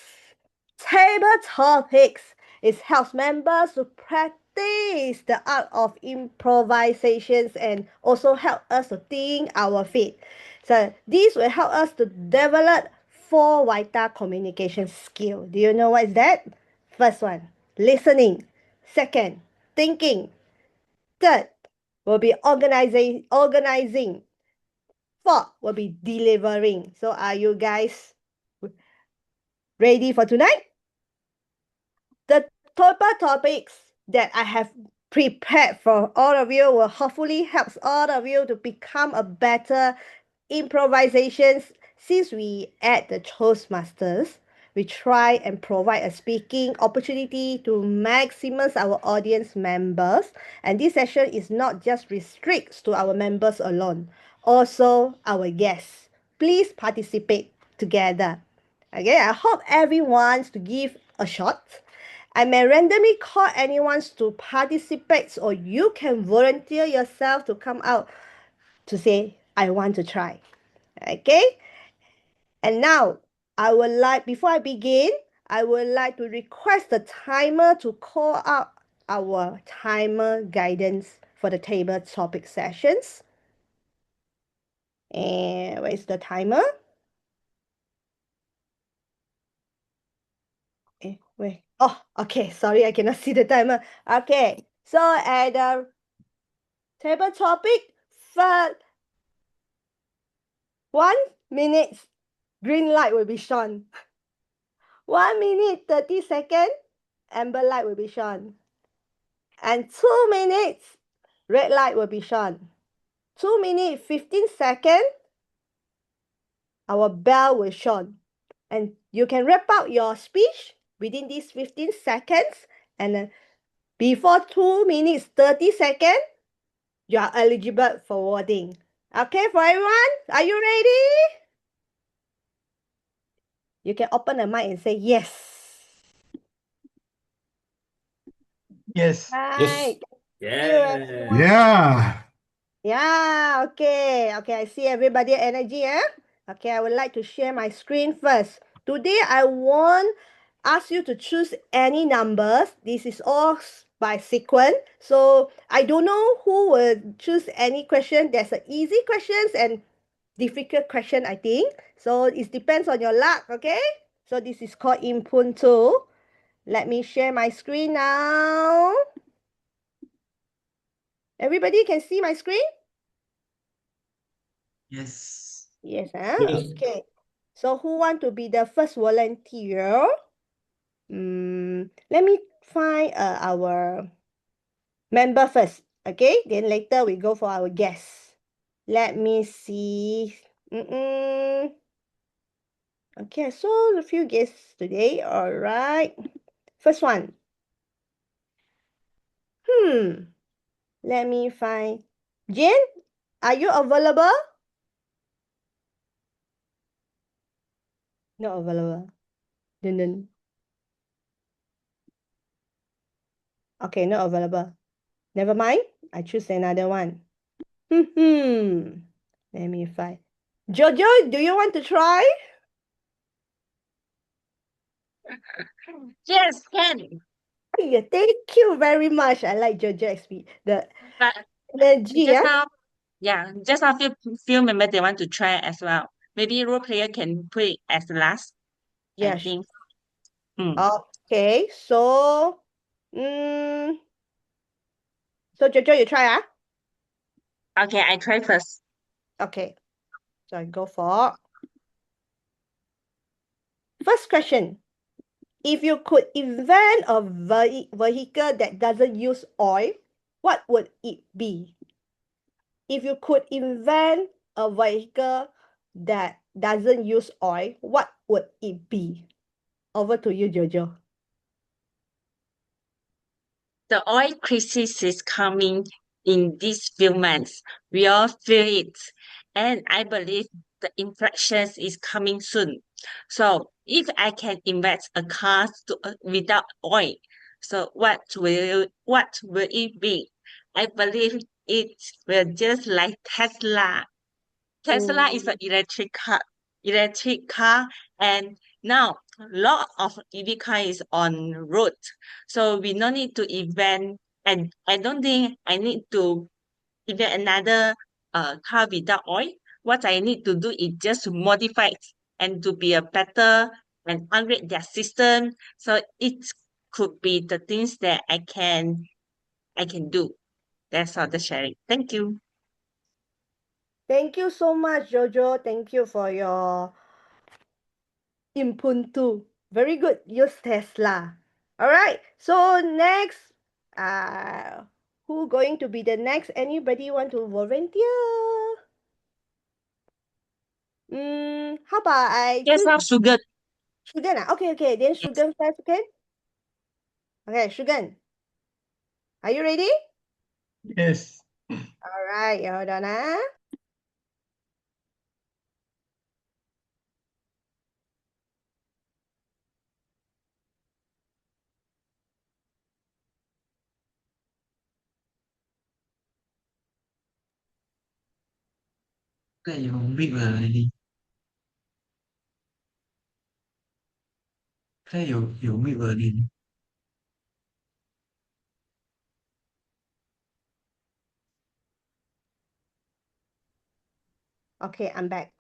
Table topics. It helps members to practice the art of improvisations and also help us to think our feet. So this will help us to develop 4 vital communication skills. Do you know what is that? First one, listening. Second, thinking. Third will be organizing. Fourth will be delivering. So are you guys ready for tonight? The total topics that I have prepared for all of you will hopefully help all of you to become a better improvisation since we at the Toastmasters, we try and provide a speaking opportunity to maximize our audience members. And this session is not just restricts to our members alone, also our guests. Please participate together. Okay, I hope everyone's to give a shot. I may randomly call anyone to participate, or you can volunteer yourself to come out to say, I want to try. Okay? And now, before I begin, I would like to request the timer to call out our timer guidance for the table topic sessions. And where is the timer? Wait. Oh, okay. Sorry, I cannot see the timer. Okay. So at the table topic, for 1 minute, green light will be shown. 1 minute, 30 seconds, amber light will be shown. And 2 minutes, red light will be shown. 2 minutes, 15 seconds, our bell will shown. And you can wrap up your speech within these 15 seconds. And then before 2 minutes, 30 seconds, you are eligible for voting. Okay, for everyone, are you ready? You can open the mic and say yes. Yes. Right. Yeah. Yeah. Yeah, okay. Okay, I see everybody energy, eh? Okay, I would like to share my screen first. Today, I won't ask you to choose any numbers. This is all by sequence. So I don't know who will choose any question. There's an easy questions and difficult question, I think. So it depends on your luck, okay? So this is called input 2. Let me share my screen now. Everybody can see my screen? Yes. Yes, huh? Yes. Okay. So who want to be the first volunteer? Let me find our member first. Okay, then later we go for our guests. Let me see. Okay, I saw a few guests today. All right. First one. Let me find. Jane, are you available? Not available. Dun. Okay, not available. Never mind. I choose another one. Let me find. Jojo, do you want to try? Yes, can. Yeah, thank you very much. I like Jojo XP. The But energy, just yeah? now, just now few members they want to try as well. Maybe role player can put it as last. I Yes. think. Okay, so Jojo, you try, Okay, I try first. Okay. So I go for first question. If you could invent a vehicle that doesn't use oil, what would it be? If you could invent a vehicle that doesn't use oil, what would it be? Over to you, Jojo. The oil crisis is coming in these few months. We all feel it. And I believe the inflation is coming soon. So if I can invest a car without oil, so what will it be? I believe it will just like Tesla. Tesla is an electric car, and now a lot of EV car is on road. So we no need to invent, and I don't think I need to invent another car without oil. What I need to do is just to modify it and to be a better and upgrade their system. So it could be the things that I can do. That's all the sharing. Thank you. Thank you so much, Jojo. Thank you for your input too. Very good. Use Tesla. All right. So next, who going to be the next? Anybody want to volunteer? How about I Yes, choose sugar. Sugan? Okay. Then Sugan first, okay? Okay, Sugan. Are you ready? Yes. All right, hold on. Cái gì mà không biết là đi. Cái gì không biết là đi. Okay, I'm back.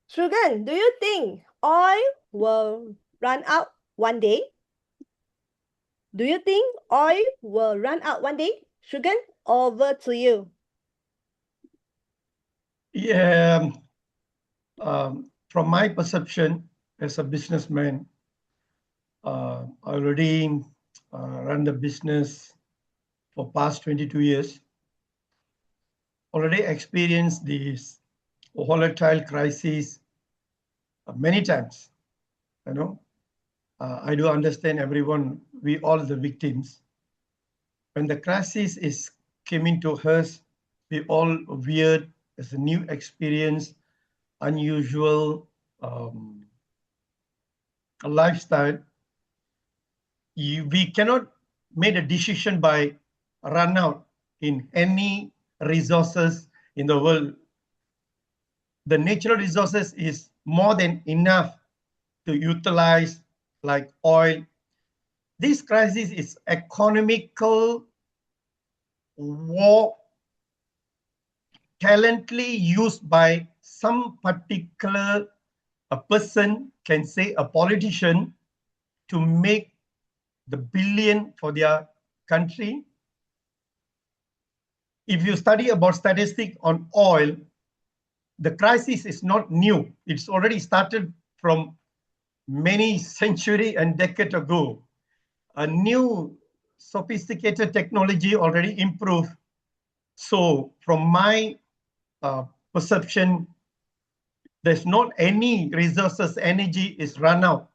Sugan, do you think oil will run out one day? Do you think oil will run out one day? Sugan, over to you. Yeah. From my perception as a businessman, I already run the business for past 22 years. Already experienced this volatile crisis many times. You know, I do understand everyone. We all the victims. When the crisis is coming to us, we all weird as a new experience, unusual lifestyle. We cannot make a decision by run out in any resources in the world. The natural resources is more than enough to utilize, like oil. This crisis is economical war talently used by some particular a person, can say a politician, to make the billion for their country. If you study about statistics on oil, the crisis is not new. It's already started from many century and decade ago. A new sophisticated technology already improved. So from my perception, there's not any resources, energy is run out.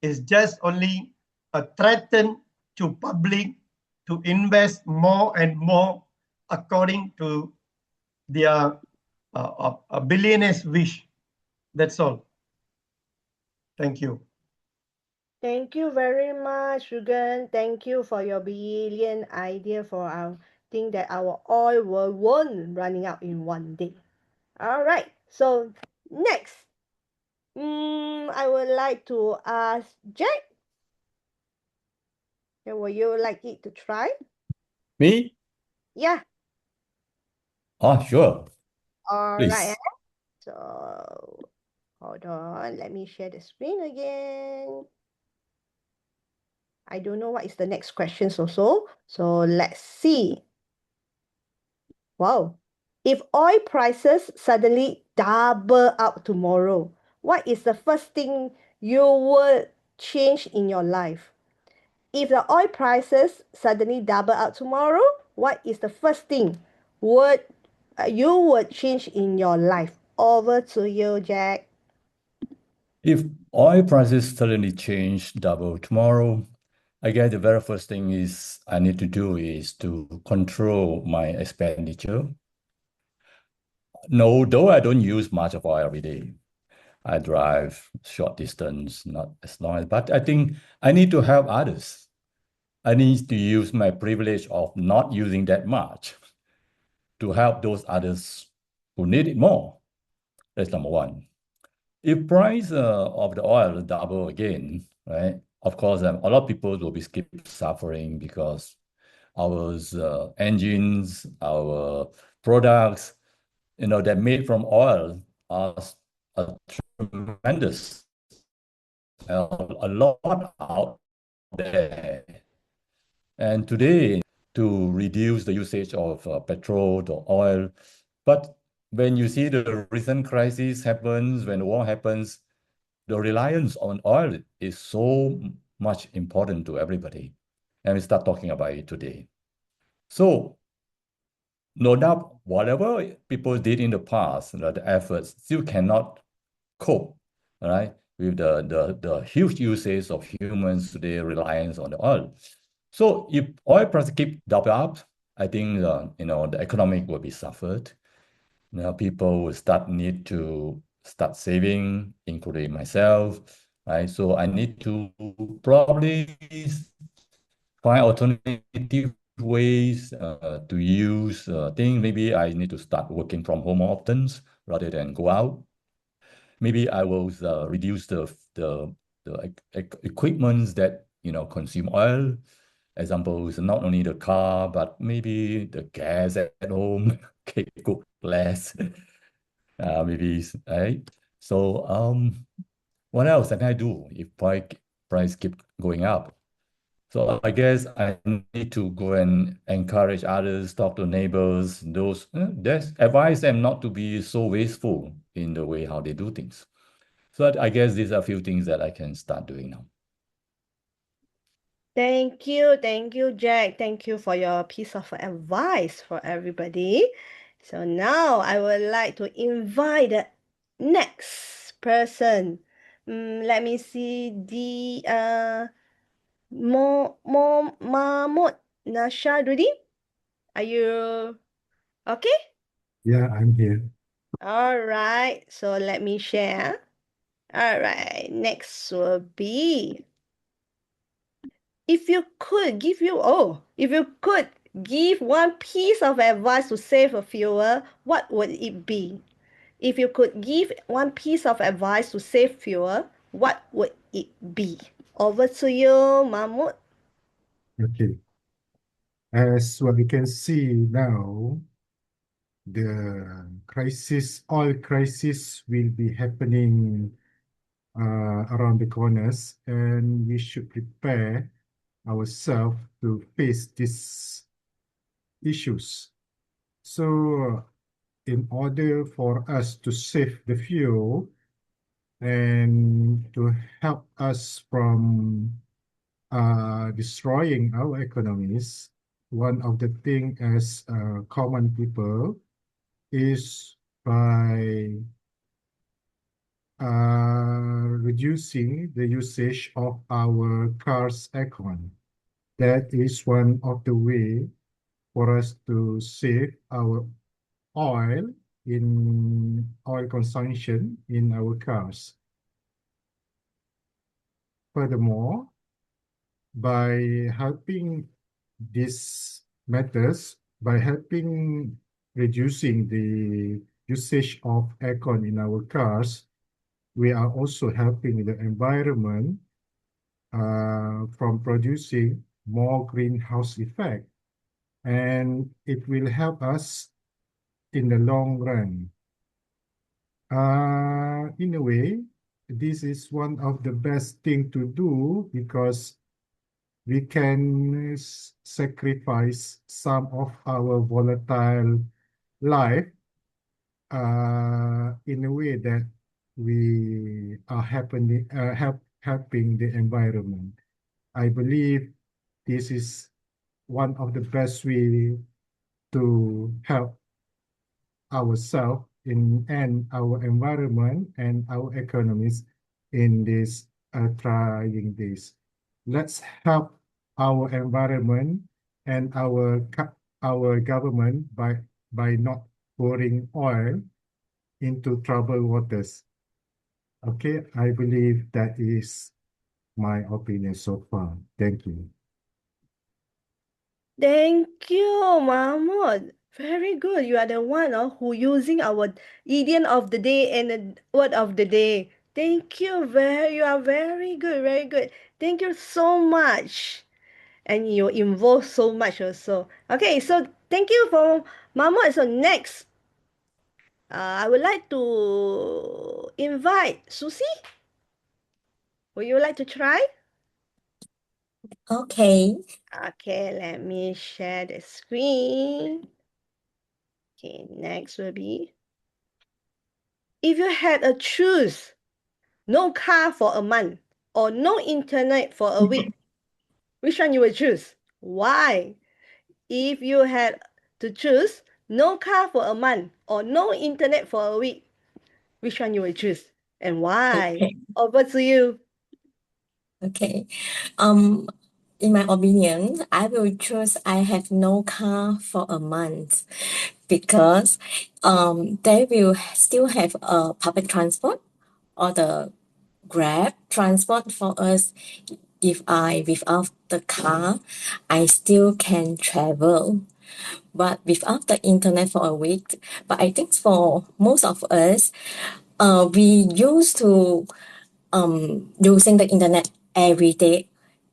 It's just only a threaten to public to invest more and more according to their a billionaire's wish. That's all. Thank you. Thank you very much, Sugan. Thank you for your brilliant idea for our thing that our oil won't running out in one day. All right. So next, I would like to ask Jack. Would you like it to try? Me? Yeah. Sure. All Please. right. So hold on. Let me share the screen again. I don't know what is the next questions also. So let's see. Wow. If oil prices suddenly double up tomorrow, what is the first thing you would change in your life? If the oil prices suddenly double up tomorrow, what is the first thing you would change in your life? Over to you, Jack. If oil prices suddenly change double tomorrow, I guess the very first thing I need to do is to control my expenditure. No, though I don't use much of oil every day. I drive short distance, not as long, but I think I need to help others. I need to use my privilege of not using that much to help those others who need it more. That's number one. If price of the oil double again, right? Of course, a lot of people will be keep suffering because our engines, our products, that made from oil are tremendous, a lot out there. And today, to reduce the usage of petrol or oil, but when you see the recent crisis happens, when the war happens, the reliance on oil is so much important to everybody. And we start talking about it today. So no doubt, whatever people did in the past, the efforts still cannot cope, right, with the huge usage of humans today reliance on the oil. So if oil price keep double up, I think the economic will be suffered. People will need to start saving, including myself, right? So I need to probably find alternative ways to use things. Maybe I need to start working from home often rather than go out. Maybe I will reduce the equipments that consume oil. Example is not only the car, but maybe the gas at home can cook less. Maybe right. So what else can I do if price keep going up? So I guess I need to go and encourage others, talk to neighbors, those just advise them not to be so wasteful in the way how they do things. So I guess these are a few things that I can start doing now. Thank you, Jack. Thank you for your piece of advice for everybody. So now I would like to invite the next person. Let me see the Mahmud Nasharuddin. Are you okay? Yeah, I'm here. All right. So let me share. All right. Next will be if you could give one piece of advice to save a fuel, what would it be? If you could give one piece of advice to save fuel, what would it be? Over to you, Mahmud. Okay. As what we can see now, the oil crisis will be happening around the corners, and we should prepare ourselves to face these issues. So, in order for us to save the fuel and to help us from destroying our economies, one of the things as common people is by reducing the usage of our car's aircon. That is one of the way for us to save our oil consumption in our cars. Furthermore, by helping these matters, by helping reducing the usage of aircon in our cars, we are also helping the environment from producing more greenhouse effect, and it will help us in the long run. In a way, this is one of the best thing to do because we can sacrifice some of our volatile life in a way that we are helping the environment. I believe this is one of the best way to help ourselves and our environment and our economies in these trying days. Let's help our environment and our government by not pouring oil into troubled waters. Okay, I believe that is my opinion so far. Thank you. Thank you, Mahmud. Very good. You are the one who using our idiom of the day and the word of the day. Thank you. You are very good, very good. Thank you so much. And you involve so much also. Okay, so thank you for Mahmud. So next, I would like to invite Susie. Would you like to try? Okay. Okay, let me share the screen. Okay, next will be if you had a choose no car for a month or no internet for a week, which one you would choose? Why? If you had to choose no car for a month, or no internet for a week, which one you will choose and why? Okay. Over to you. Okay. In my opinion, I will choose I have no car for a month because they will still have public transport or the Grab transport for us. If I without the car, I still can travel. But without the internet for a week, but I think for most of us, we used to using the internet every day,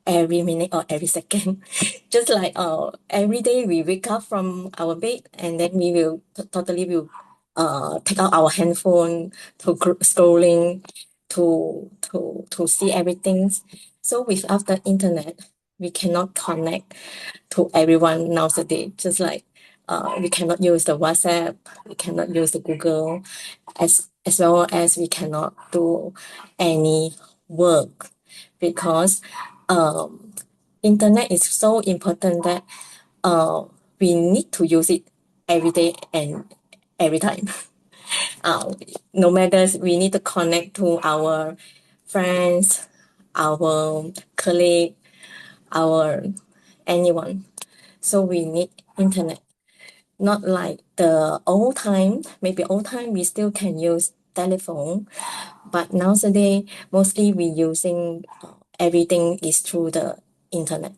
every minute or every second. Just like every day we wake up from our bed and then we will totally will take out our handphone to scrolling to see everything. So without the internet, we cannot connect to everyone nowadays. Just like we cannot use the WhatsApp, we cannot use the Google, as well as we cannot do any work because internet is so important that we need to use it every day and every time. No matter we need to connect to our friends, our colleague, our anyone. So we need internet. Not like the old time. Maybe old time we still can use telephone, but nowadays mostly we using everything is through the internet.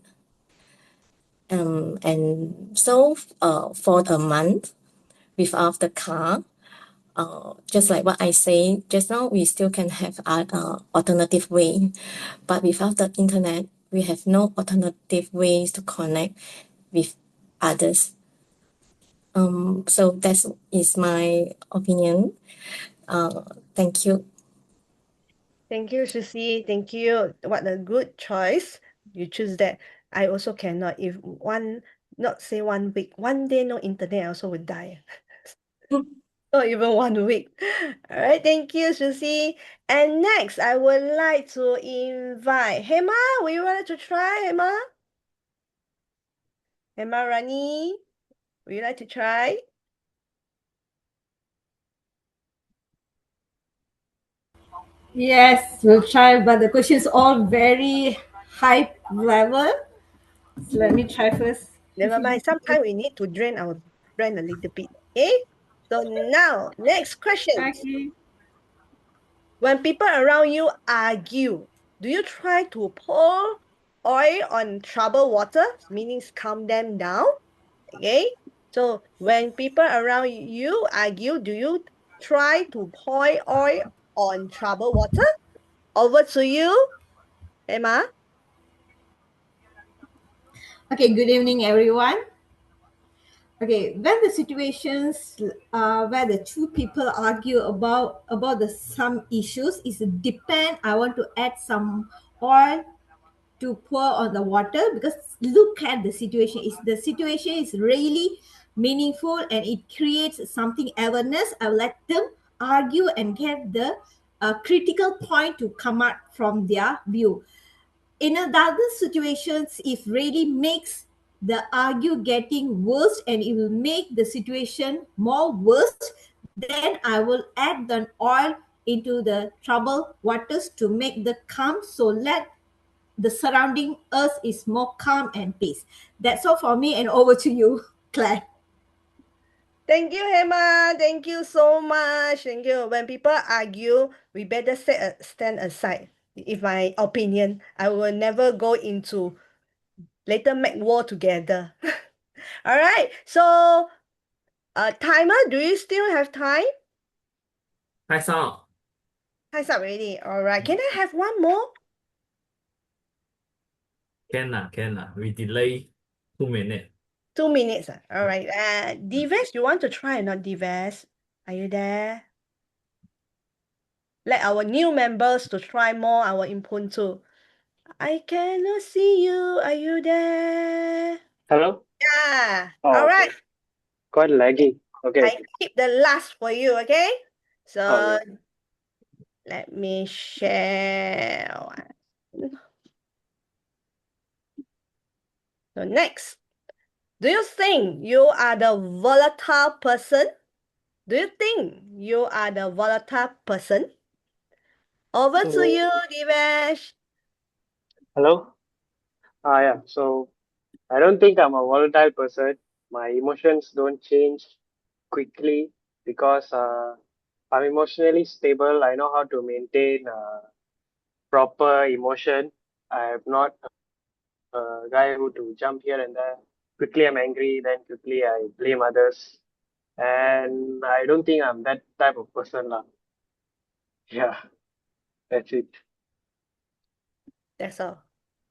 And so for a month without the car, just like what I say just now, we still can have alternative way, but without the internet, we have no alternative ways to connect with others. So that is my opinion. Thank you. Thank you, Susie. Thank you. What a good choice. You choose that. I also cannot. If not say 1 week, 1 day no internet, I also would die. Not even 1 week. All right, thank you, Susie. And next, I would like to invite Hema. Would you like to try, Hema? Hema Rani, would you like to try? Yes, we'll try, but the question is all very high level. So let me try first. Never mind. Sometimes we need to drain our brain a little bit. Okay? So now, next question. Okay. When people around you argue, do you try to pour oil on troubled water, meaning calm them down? Okay? So when people around you argue, do you try to pour oil on troubled water? Over to you, Emma. Okay, good evening, everyone. Okay, when the situations where the two people argue about the some issues is depend. I want to add some oil to pour on the water because look at the situation. Is the situation is really meaningful and it creates something awareness. I will let them argue and get the critical point to come out from their view. In other situations, if really makes the argue getting worse and it will make the situation more worse, then I will add the oil into the troubled waters to make the calm. So let the surrounding us is more calm and peace. That's all for me, and over to you, Claire. Thank you, Hema. Thank you so much. Thank you. When people argue, we better stand aside. In my opinion, I will never go into later make war together. All right. So, timer, do you still have time? Time's up. Time's up already. All right. Can I have one more? Can lah. We delay 2 minutes. 2 minutes. All right. Divesh, you want to try or not, Divesh? Are you there? Let our new members to try more our input too. I cannot see you. Are you there? Hello? Yeah. Oh, All okay. right. Quite laggy. Okay, I okay. keep the last for you, okay? So Okay. let me share one. So next, Do you think you are the volatile person? Do you think you are the volatile person? Over to you, Divesh. Hello? Yeah. So I don't think I'm a volatile person. My emotions don't change quickly because I'm emotionally stable. I know how to maintain proper emotion. I'm not a guy who to jump here and there. Quickly I'm angry, then quickly I blame others. And I don't think I'm that type of person lah. Yeah, that's it. That's all.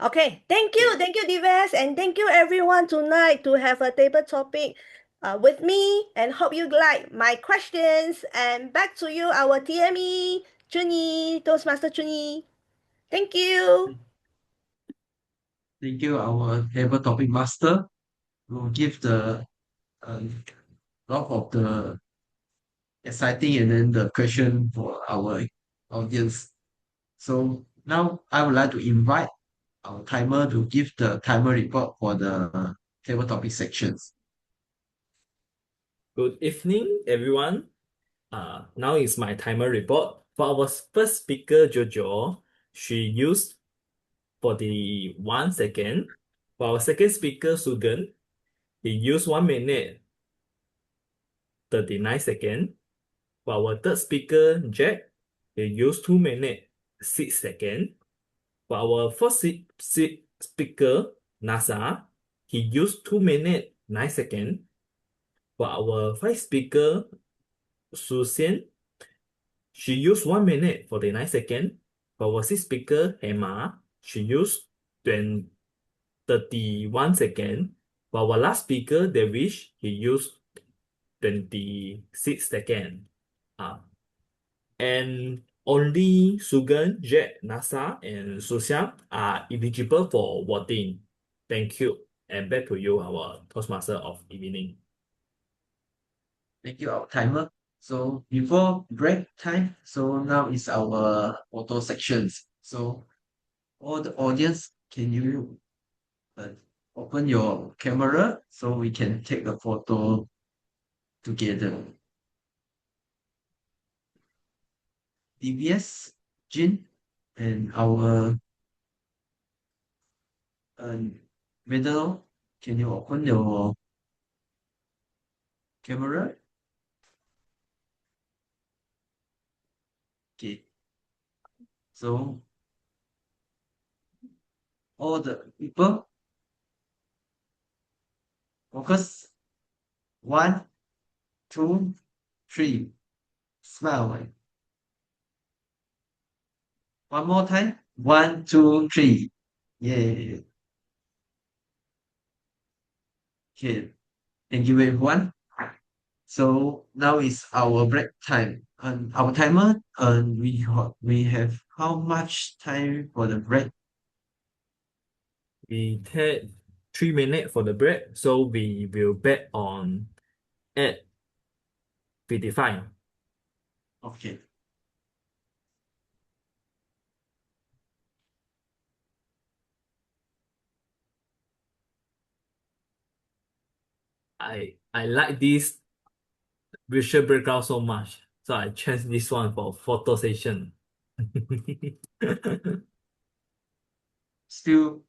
Okay, thank you, Divesh, and thank you everyone tonight to have a table topic with me, and hope you like my questions. And back to you, our TME, Chunyi, Toastmaster Chunyi. Thank you. Thank you, our table topic master, who give the lot of the exciting and then the question for our audience. So now I would like to invite our timer to give the timer report for the table topic sections. Good evening, everyone. Now is my timer report. For our first speaker, Jojo, she used 41 seconds. For our second speaker, Sugan, he used 1 minute 39 seconds. For our third speaker, Jack, he used 2 minutes 6 seconds. For our fourth speaker, NASA, he used 2 minutes 9 seconds. For our fifth speaker, Susan, she used 1 minute 49 seconds. For our sixth speaker, Emma, she used 31 seconds. For our last speaker, Devish, he used 26 seconds. And only Sugan, Jet, NASA, and Susian are eligible for voting. Thank you. And back to you, our Toastmaster of evening. Thank you, our timer. So before break time, so now is our photo sections. So all the audience, can you open your camera so we can take a photo together? DBS, Jin, and our middle, can you open your camera? Okay. So all the people focus. 1, 2, 3. Smile. One more time. 1, 2, 3. Yay. Okay. Thank you, everyone. So now is our break time. And our timer, and we have how much time for the break? We take 3 minutes for the break, so we will back on 8:55. Okay. I like this visual background so much, so I changed this one for photo session. Still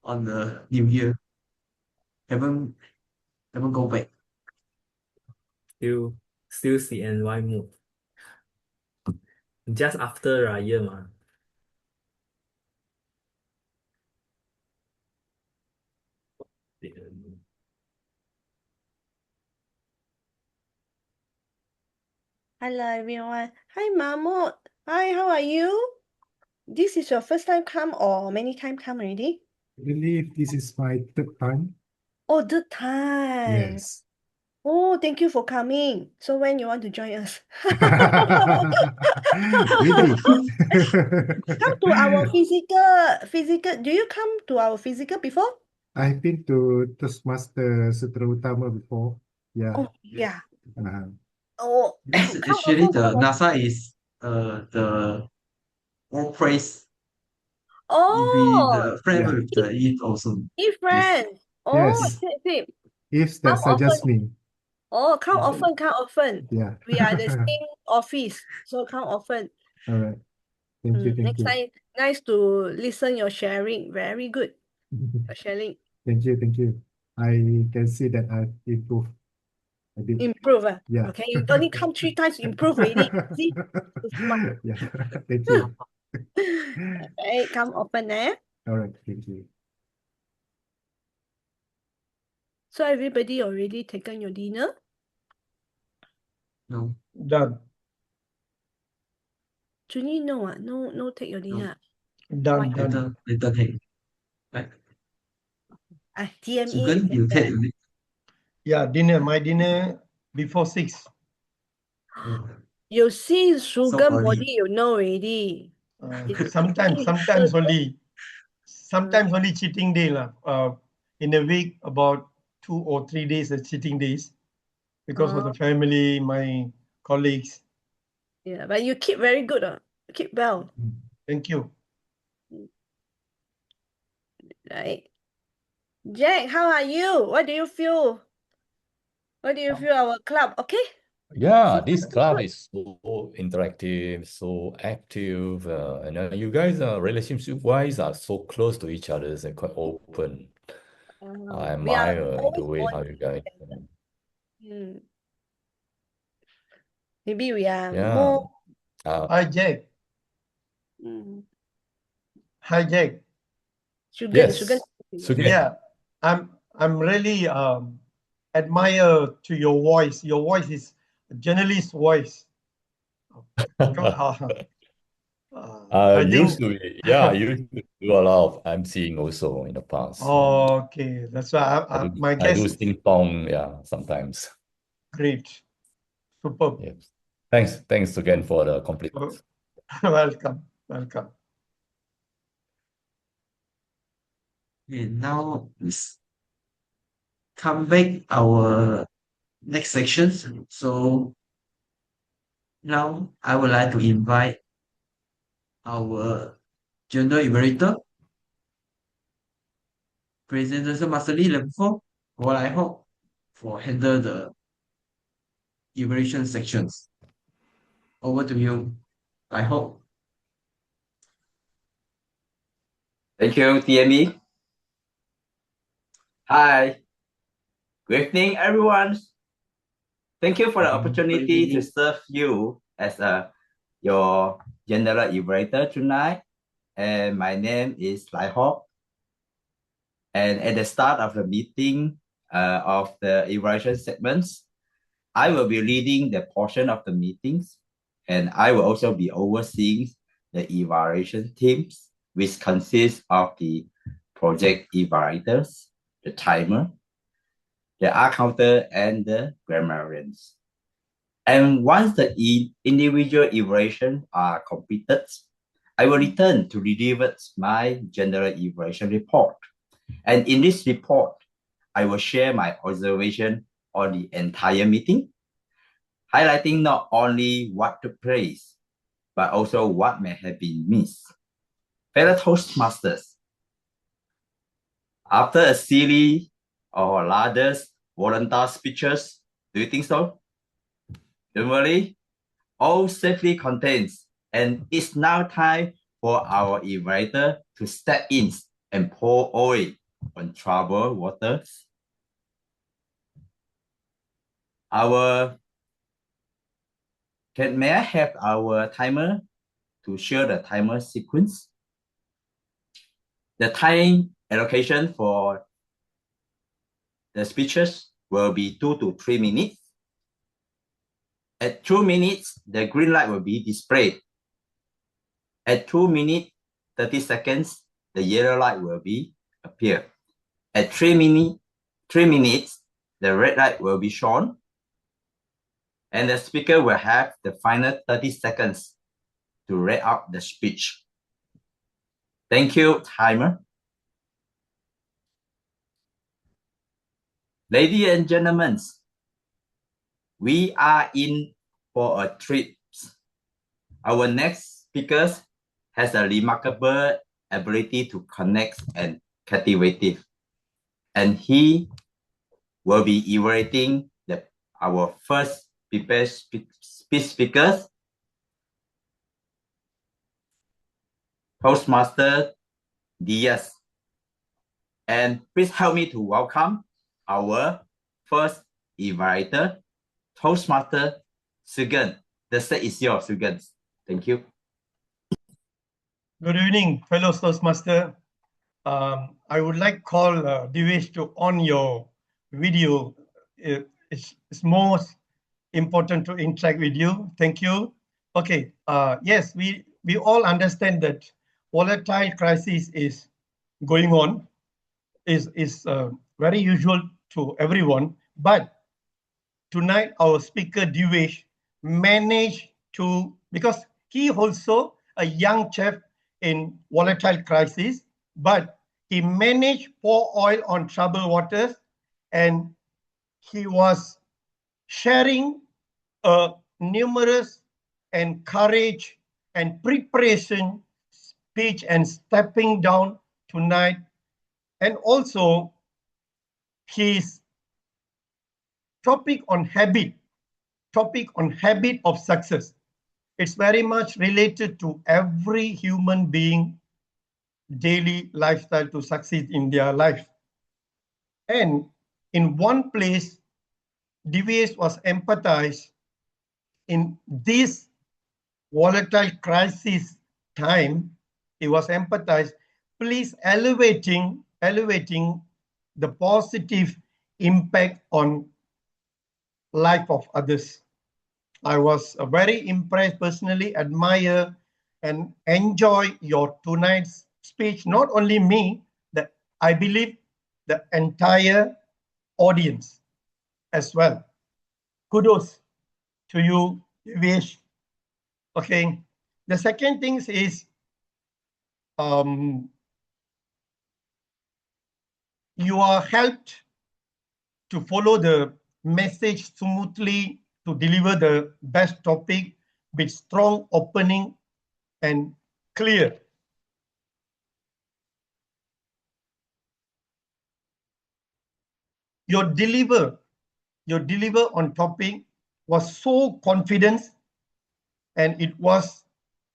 on the New Year. Haven't go back. Still CNY mood. Just after Raya, ma. Hello, everyone. Hi, Mahmood. Hi, how are you? This is your first time come or many time come already? I believe this is my third time. Oh, third time. Yes. Oh, thank you for coming. So when you want to join us? Really? Come to our physical. Do you come to our physical before? I've been to Toastmaster Sutera Utama before. Yeah. Oh, yeah. Uh, Oh, Yes, come actually also, the come also. NASA is the all praise. If we Oh, the friend yeah. with the Eve also. Eve Yes. friends. Oh, Yes, I see. if Come that suggests often. me. Oh, come Yeah. often, come often. Yeah. We are the same office, so come often. All right. Thank you. Thank Next you. time, nice to listen your sharing. Very good. Your sharing. Thank you. Thank you. I can see that I've improved a bit. Improve. Yeah. Okay, you only come 3 times, improve already. See? So smart. Yeah. Thank you. Okay, come often, eh? All right. Thank you. So everybody already taken your dinner? No, Done. Junie, no, no take your dinner. Done. Why? Done. later take. Right. TME Sugan, is you take. Yeah, dinner. My dinner before 6. You see So sugar early. body, you know already. Sometimes only cheating day lah. In a week, about 2 or 3 days are cheating days because of the family, my colleagues. Yeah, but you keep very good. Keep well. Thank you. Right. Jack, how are you? What do you feel? What do you feel our club? Okay? Yeah, So this far, so club good. is so interactive, so active, and you guys are relationship-wise are so close to each other and quite open. I We are admire the always way how on you guys. Hmm. Maybe we are Yeah. more. Hi, Jack. Mm. Hi, Jack. Sugan. Yes, Sugan. Yeah, I'm really admire to your voice. Your voice is a journalist voice. I used think. to be, yeah, I used to do a lot of emceeing also in the past. Okay, that's why my I do guess. sing song, yeah, sometimes. Great, superb. Yes. Thanks again for the compliment. Welcome. Okay, now let's come back our next section. So now I would like to invite our general evaluator, Presentation Master Lee Level 4, what I hope for handle the evaluation sections. Over to you, I hope. Thank you, TME. Hi. Good evening, everyone. Thank you for the opportunity to serve you as your general evaluator tonight. And my name is Lai Hock. And at the start of the meeting of the evaluation segments, I will be leading the portion of the meetings, and I will also be overseeing the evaluation teams, which consists of the project evaluators, the timer, the accountant, and the grammarians. And once the individual evaluations are completed, I will return to deliver my general evaluation report. And in this report, I will share my observation on the entire meeting, highlighting not only what took place, but also what may have been missed. Fellow Toastmasters, after a series of largest volunteer speeches, do you think so? Don't worry, all safely contains, and it's now time for our evaluator to step in and pour oil on troubled waters. May I have our timer to show the timer sequence? The time allocation for the speeches will be 2 to 3 minutes. At 2 minutes, the green light will be displayed. At 2 minutes, 30 seconds, the yellow light will be appear. At 3 minutes, the red light will be shown. And the speaker will have the final 30 seconds to read out the speech. Thank you, timer. Ladies and gentlemen, we are in for a treat. Our next speaker has a remarkable ability to connect and captivative. and he will be evaluating our first prepared speech speakers, Toastmaster Diaz. And please help me to welcome our first evaluator, Toastmaster Sugeng. The stage is yours, Sugeng. Thank you. Good evening, fellow Toastmaster. I would like call Divesh to on your video. It's most important to interact with you. Thank you. Okay. Yes, we all understand that volatile crisis is going on. Is very usual to everyone. But tonight our speaker Divesh managed to, because he also a young chef in volatile crisis, but he managed pour oil on troubled waters, and he was sharing numerous and courage and preparation speech and stepping down tonight, and also his topic on habit of success. It's very much related to every human being daily lifestyle to succeed in their life. And in one place, Divesh was empathized in this volatile crisis time. He was empathized, please elevating the positive impact on life of others. I was very impressed, personally admire and enjoy your tonight's speech. Not only me, that I believe the entire audience as well. Kudos to you, Divesh. Okay. The second thing is you are helped to follow the message smoothly, to deliver the best topic with strong opening and clear. Your deliver on topic was so confident, and it was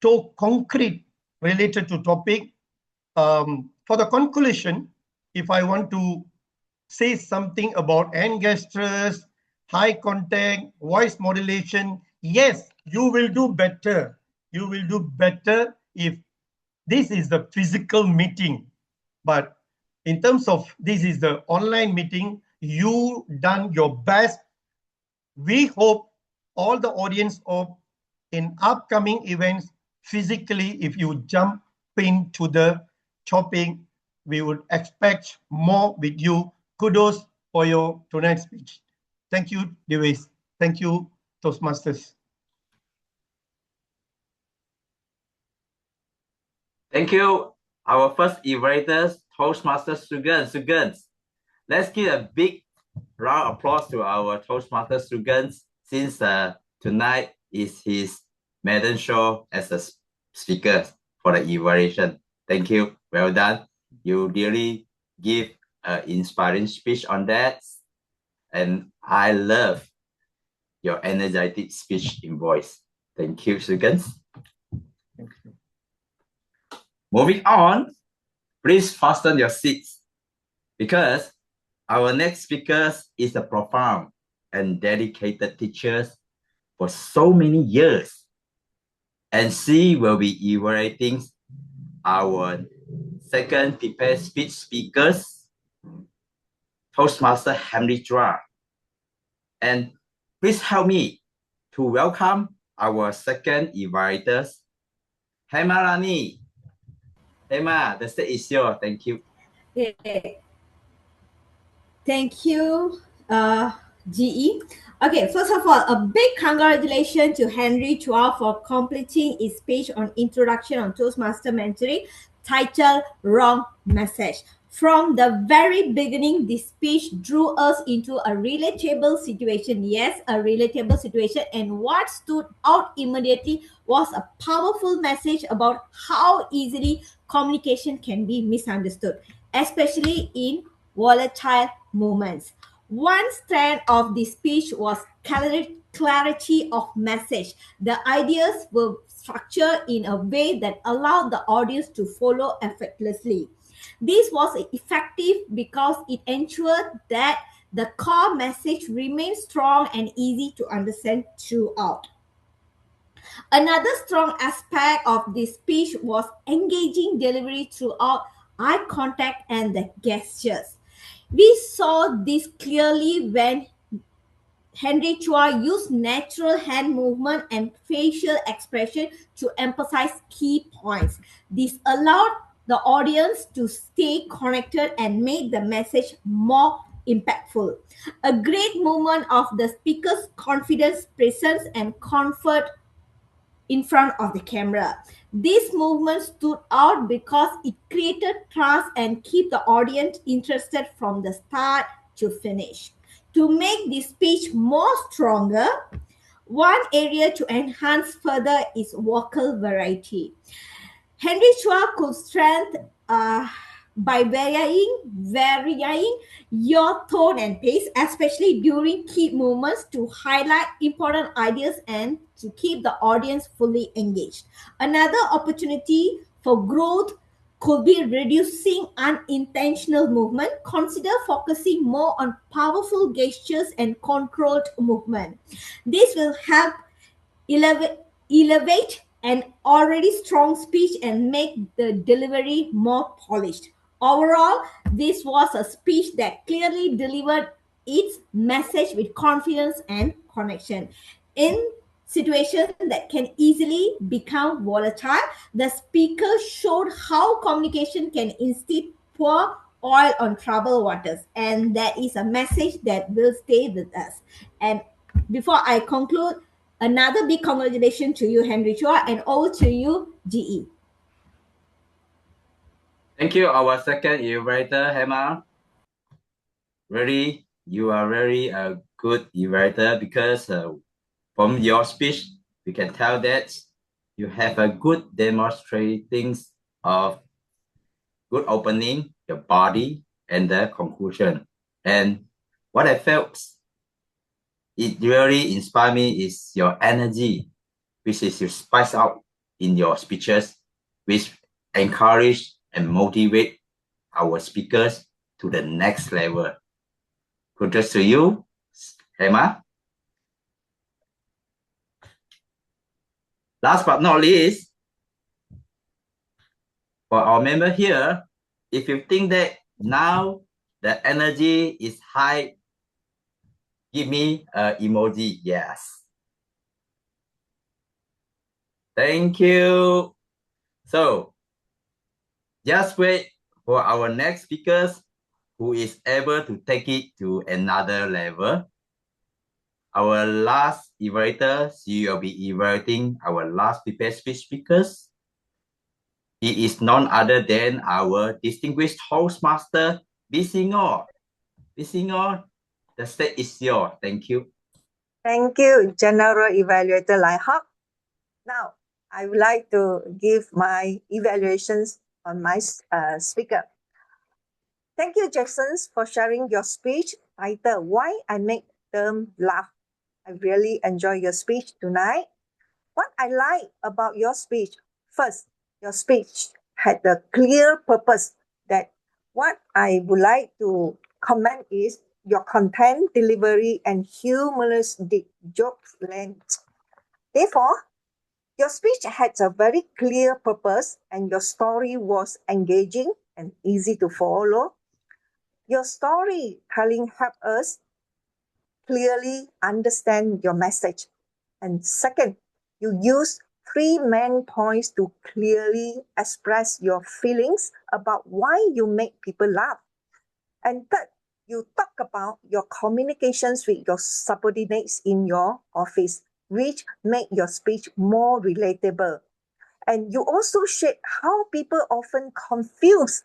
so concrete related to topic. For the conclusion, if I want to say something about hand gestures, high contact, voice modulation, yes, you will do better. You will do better if this is the physical meeting. But in terms of this is the online meeting, you done your best. We hope all the audience of in upcoming events, physically, if you jump into the topic, we would expect more with you. Kudos for your tonight's speech. Thank you, Divesh. Thank you, Toastmasters. Thank you, our first evaluators, Toastmasters Sugeng. Let's give a big round of applause to our Toastmasters Sugeng, since tonight is his maiden show as a speaker for the evaluation. Thank you. Well done. You really give an inspiring speech on that. And I love your energetic speech in voice. Thank you, Sugeng. Thank you. Moving on, please fasten your seats, because our next speaker is a profound and dedicated teacher for so many years, and she will be evaluating our second prepared speech speakers, Toastmaster Henry Chua. And please help me to welcome our second evaluators, Hema Rani. Hema, the stage is yours. Thank you. Okay. Thank you, GE. Okay, first of all, a big congratulations to Henry Chua for completing his speech on Introduction on Toastmaster Mentoring, titled Wrong Message. From the very beginning, this speech drew us into a relatable situation. Yes, a relatable situation. And what stood out immediately was a powerful message about how easily communication can be misunderstood, especially in volatile moments. One strand of the speech was clarity of message. The ideas were structured in a way that allowed the audience to follow effortlessly. This was effective because it ensured that the core message remained strong and easy to understand throughout. Another strong aspect of this speech was engaging delivery throughout eye contact and the gestures. We saw this clearly when Henry Chua used natural hand movement and facial expression to emphasize key points. This allowed the audience to stay connected and made the message more impactful. A great moment of the speaker's confidence, presence, and comfort in front of the camera. This movement stood out because it created trust and keep the audience interested from the start to finish. To make this speech more stronger, one area to enhance further is vocal variety. Henry Chua could strengthen by varying your tone and pace, especially during key moments to highlight important ideas and to keep the audience fully engaged. Another opportunity for growth could be reducing unintentional movement. Consider focusing more on powerful gestures and controlled movement. This will help elevate an already strong speech and make the delivery more polished. Overall, this was a speech that clearly delivered its message with confidence and connection. In situations that can easily become volatile, the speaker showed how communication can instead pour oil on troubled waters, and that is a message that will stay with us. And before I conclude, another big congratulations to you, Henry Chua, and over to you, GE. Thank you, our second evaluator, Hema. Really, you are very good evaluator because from your speech, we can tell that you have a good demonstrating of good opening, the body, and the conclusion. And what I felt it really inspired me is your energy, which is you spice out in your speeches, which encourage and motivate our speakers to the next level. Kudos to you, Emma. Last but not least, for our member here, if you think that now the energy is high, give me an emoji, yes. Thank you. So, just wait for our next speakers who is able to take it to another level. Our last evaluator, she will be evaluating our last prepared speech speakers. He is none other than our distinguished Toastmaster, Bisingor. Bisingor, the stage is yours. Thank you. Thank you, General Evaluator Lai Hok. Now, I would like to give my evaluations on my speaker. Thank you, Jackson, for sharing your speech titled Why I Make Them Laugh. I really enjoy your speech tonight. What I like about your speech, first, your speech had a clear purpose. That what I would like to comment is your content delivery and humorous joke length. Therefore, your speech had a very clear purpose and your story was engaging and easy to follow. Your storytelling helped us clearly understand your message. And second, you use 3 main points to clearly express your feelings about why you make people laugh. And third, you talk about your communications with your subordinates in your office, which make your speech more relatable. And you also shared how people often confuse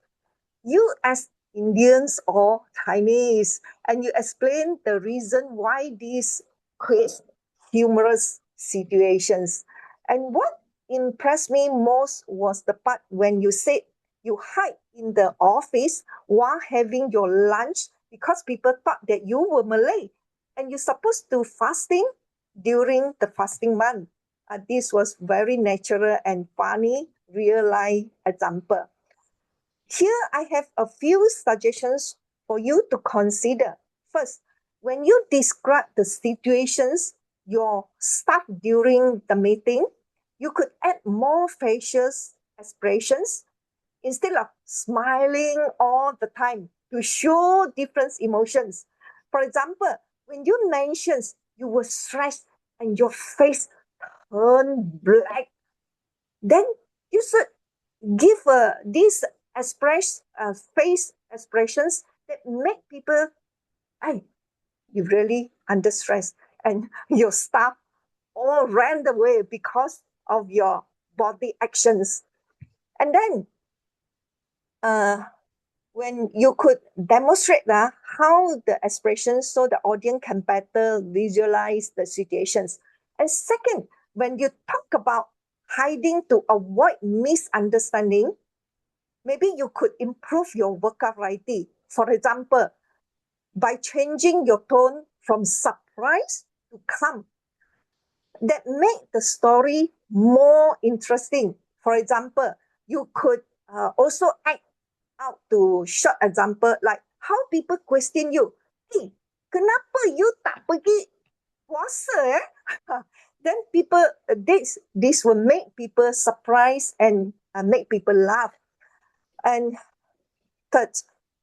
you as Indians or Chinese, and you explain the reason why this creates humorous situations. And what impressed me most was the part when you said you hide in the office while having your lunch because people thought that you were Malay and you're supposed to fasting during the fasting month. This was very natural and funny real life example. Here I have a few suggestions for you to consider. First, when you describe the situations your staff during the meeting, you could add more facial expressions instead of smiling all the time to show different emotions. For example, when you mentioned you were stressed and your face turned black, then you should give these face expressions that make people, hey, you really under stress, and your staff all ran away because of your body actions. And then when you could demonstrate how the expressions so the audience can better visualize the situations. And second, when you talk about hiding to avoid misunderstanding, maybe you could improve your vocabulary. For example, by changing your tone from surprise to calm. That make the story more interesting. For example, you could also act out to short example like how people question you, hey, kenapa you tak pergi puasa Then people, this will make people surprised and make people laugh. And third,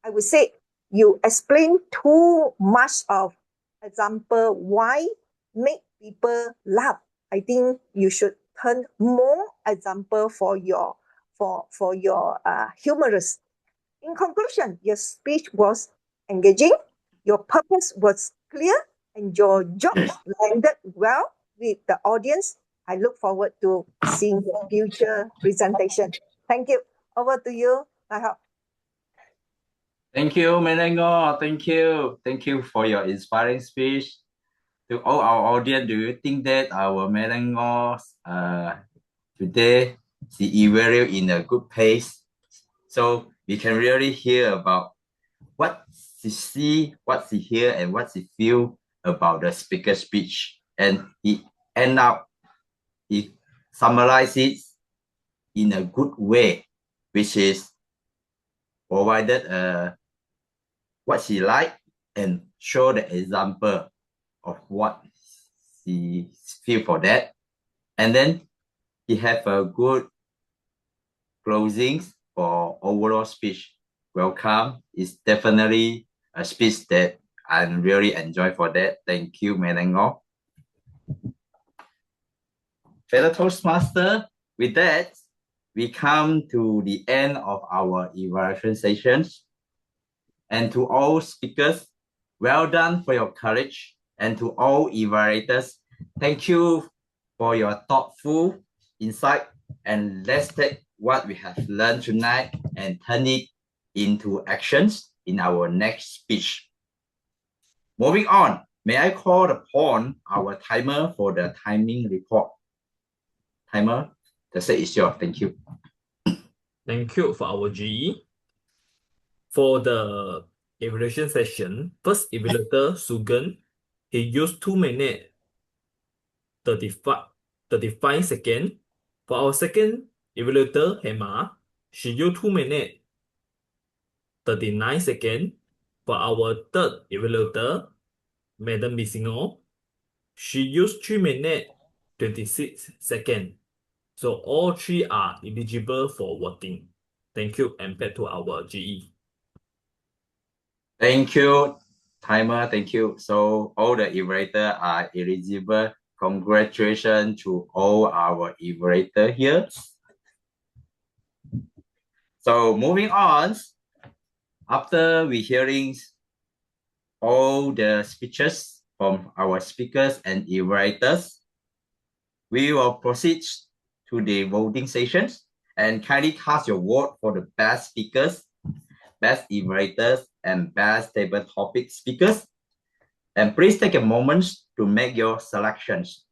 I would say you explain too much of example why make people laugh. I think you should turn more example for your humorous. In conclusion, your speech was engaging, your purpose was clear, and your jokes landed well with the audience. I look forward to seeing your future presentation. Thank you. Over to you, Nahal. Thank you, Melengo. Thank you. Thank you for your inspiring speech. To all our audience, do you think that our Melengo today she evaluate in a good pace? So we can really hear about what she see, what she hear, and what she feel about the speaker speech. And he end up, he summarizes in a good way, which is provided what she like and show the example of what she feel for that. And then he have a good closings for overall speech. Welcome. It's definitely a speech that I really enjoy for that. Thank you, Melengo. Fellow Toastmaster, with that, we come to the end of our evaluation sessions. And to all speakers, well done for your courage. And to all evaluators, thank you for your thoughtful insight. And let's take what we have learned tonight and turn it into actions in our next speech. Moving on, may I call upon our timer for the timing report? Timer, the set is yours. Thank you. Thank you for our GE. For the evaluation session, first evaluator Sugan, he used 2 minutes 35 seconds. For our second evaluator Hema, she used 2 minutes 39 seconds. For our third evaluator, Madam Bisingo, she used 3 minutes 26 seconds. So all three are eligible for voting. Thank you, and back to our GE. Thank you, timer. Thank you. So all the evaluators are eligible. Congratulations to all our evaluators here. So moving on, after we hearing all the speeches from our speakers and evaluators, we will proceed to the voting sessions and kindly cast your vote for the best speakers, best evaluators, and best table topic speakers. And please take a moment to make your selections.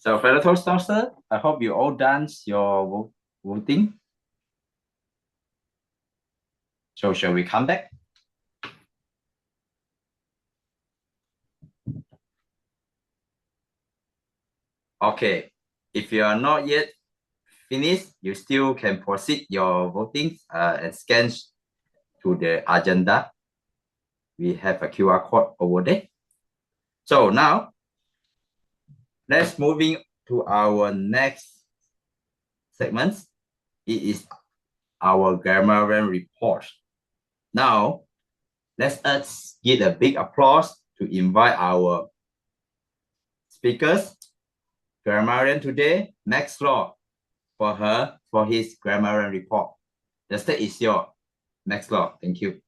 So, fellow Toastmaster, I hope you all done your voting. So, shall we come back? Okay, if you are not yet finished, you still can proceed your voting and scan to the agenda. We have a QR code over there. So now, let's moving to our next segment. It is our grammarian report. Now, let's give a big applause to invite our speakers, grammarian today, Max Law, for his grammarian report. The stage is yours, Max Law. Thank you.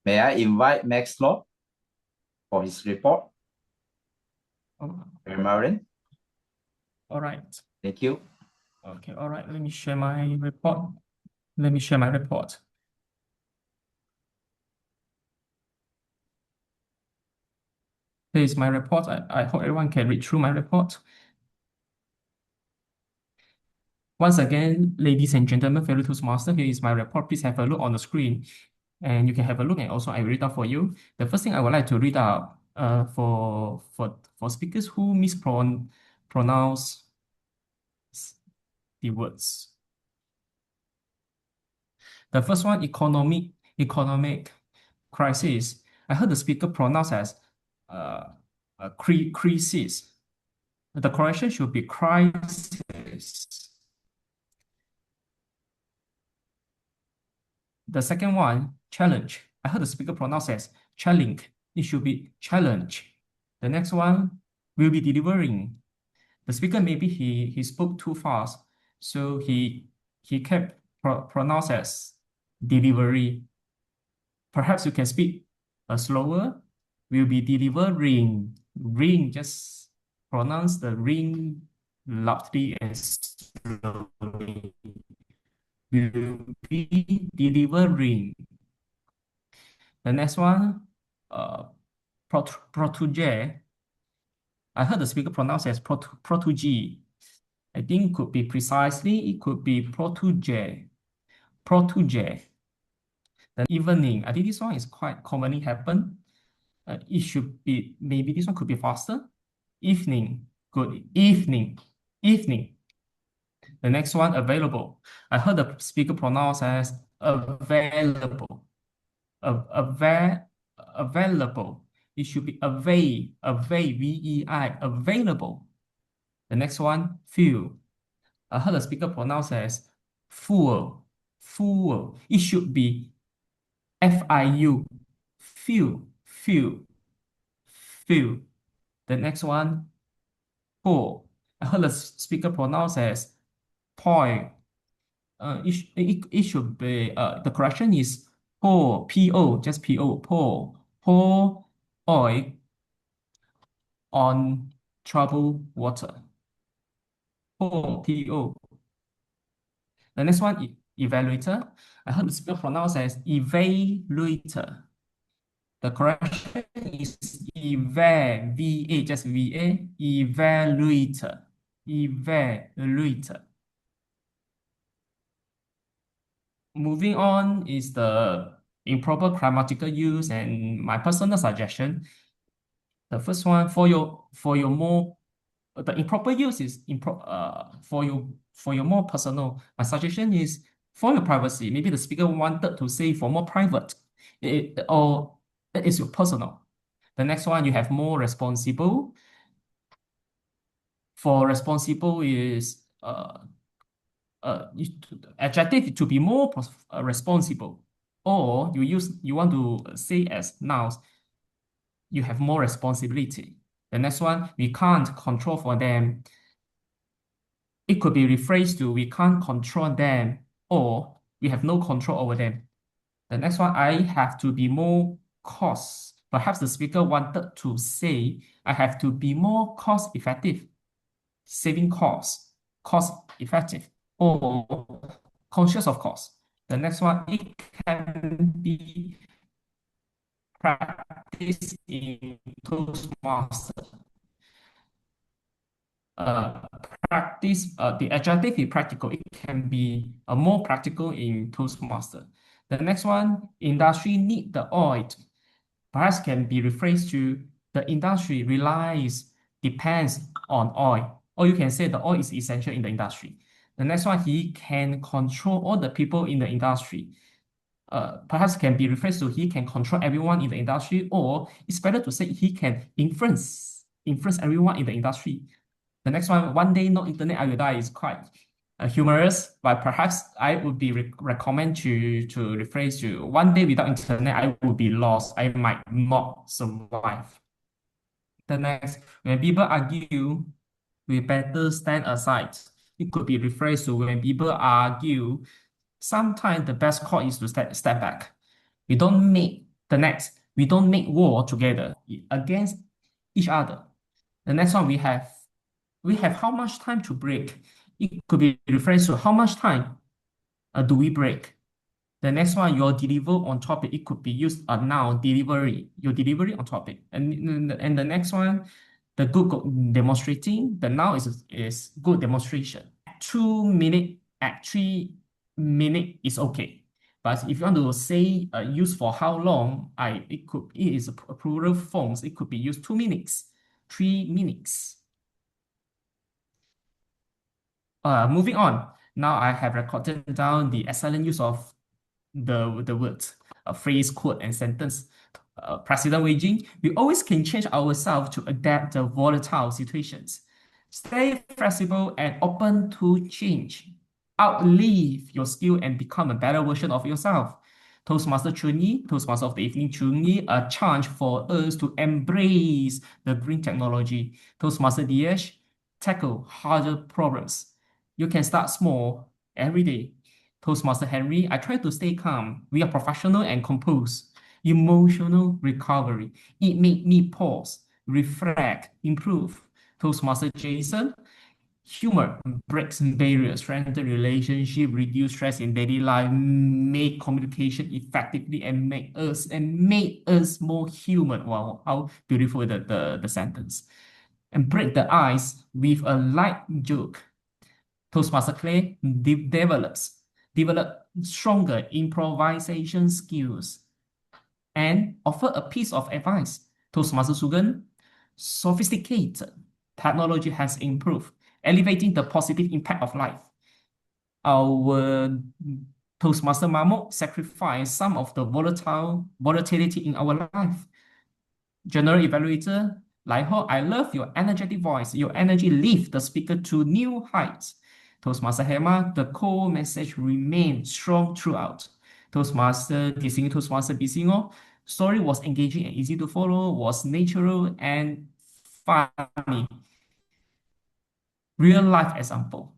May I invite Max Law for his report? Grammarian. All right. Thank you. Okay, all right. Let me share my report. Let me share my report. Here is my report. I hope everyone can read through my report. Once again, ladies and gentlemen, fellow Toastmasters, here is my report. Please have a look on the screen, and you can have a look, and also I read out for you. The first thing I would like to read out for speakers who mispronounce the words. The first one, economic crisis. I heard the speaker pronounce as a crisis. The correction should be crisis. The second one, challenge. I heard the speaker pronounce as challenge. It should be challenge. The next one, will be delivering. The speaker, maybe he spoke too fast, so he kept pronounce as delivery. Perhaps you can speak slower. Will be delivering. Ring, just pronounce the ring loudly and slowly. Will be delivering. The next one, protege. I heard the speaker pronounce as protege. I think could be precisely, it could be protege. Protege. Then evening. I think this one is quite commonly happen. It should be, maybe this one could be faster. Evening. Good. Evening. Evening. The next one, available. I heard the speaker pronounce as available. Available. It should be V-E-I, available. The next one, fuel. I heard the speaker pronounce as fuel. Fuel. It should be F-I-U. Fuel. Fuel. Fuel. The next one, pour. I heard the speaker pronounce as pour. It should be, the correction is pour, P-O, just P-O, pour. Pour oil on troubled water. Pour, P-O. The next one, evaluator. I heard the speaker pronounce as evaluator. The correction is V-A, just V-A, evaluator. Evaluator. Moving on is the improper grammatical use and my personal suggestion. The first one, for your more, the improper use is for your more personal. My suggestion is for your privacy. Maybe the speaker wanted to say for more private, or it is your personal. The next one, you have more responsible. For responsible is adjective to be more responsible, or you want to say as nouns, you have more responsibility. The next one, we can't control for them. It could be rephrased to we can't control them, or we have no control over them. The next one, I have to be more cautious. Perhaps the speaker wanted to say, I have to be more cost effective, saving costs, cost effective, or conscious of cost. The next one, it can be practiced in Toastmasters. The adjective is practical. It can be more practical in Toastmaster. The next one, industry need the oil. Perhaps can be rephrased to the industry depends on oil. Or you can say the oil is essential in the industry. The next one, he can control all the people in the industry. Perhaps can be rephrased to he can control everyone in the industry, or it's better to say he can influence everyone in the industry. The next one day no internet, I will die is quite humorous, but perhaps I would be recommend to rephrase to one day without internet, I would be lost. I might not survive. The next, when people argue, we better stand aside. It could be rephrased to when people argue, sometimes the best call is to step back. We don't make war together against each other. The next one we have how much time to break. It could be referred to how much time do we break. The next one, your deliver on topic. It could be used a noun, delivery, your delivery on topic. And the next one, the good demonstrating. The noun is good demonstration. 2 minutes, at 3 minutes is okay. But if you want to say use for how long, it is a plural forms. It could be used 2 minutes, 3 minutes. Moving on. Now I have recorded down the excellent use of the words, a phrase, quote, and sentence. President Wei Jing, we always can change ourselves to adapt the volatile situations. Stay flexible and open to change. Outlive your skill and become a better version of yourself. Toastmaster Chunyi, Toastmaster of the Evening Chunyi, a chance for us to embrace the green technology. Toastmaster Diyesh, tackle harder problems. You can start small every day. Toastmaster Henry, I try to stay calm. We are professional and composed. Emotional recovery. It made me pause, reflect, improve. Toastmaster Jason, humor breaks barriers, strengthen relationship, reduce stress in daily life, make communication effectively, and make us more human. Wow, how beautiful the sentence. And break the ice with a light joke. Toastmaster Clay develop stronger improvisation skills and offer a piece of advice. Toastmaster Sugan, sophisticated technology has improved, elevating the positive impact of life. Our Toastmaster Mamo sacrifice some of the volatility in our life. General Evaluator Lai Ho, I love your energetic voice. Your energy lifts the speaker to new heights. Toastmaster Hema, the core message remains strong throughout. Toastmaster Disingo, Toastmaster Bisingo, story was engaging and easy to follow, was natural and funny. Real life example.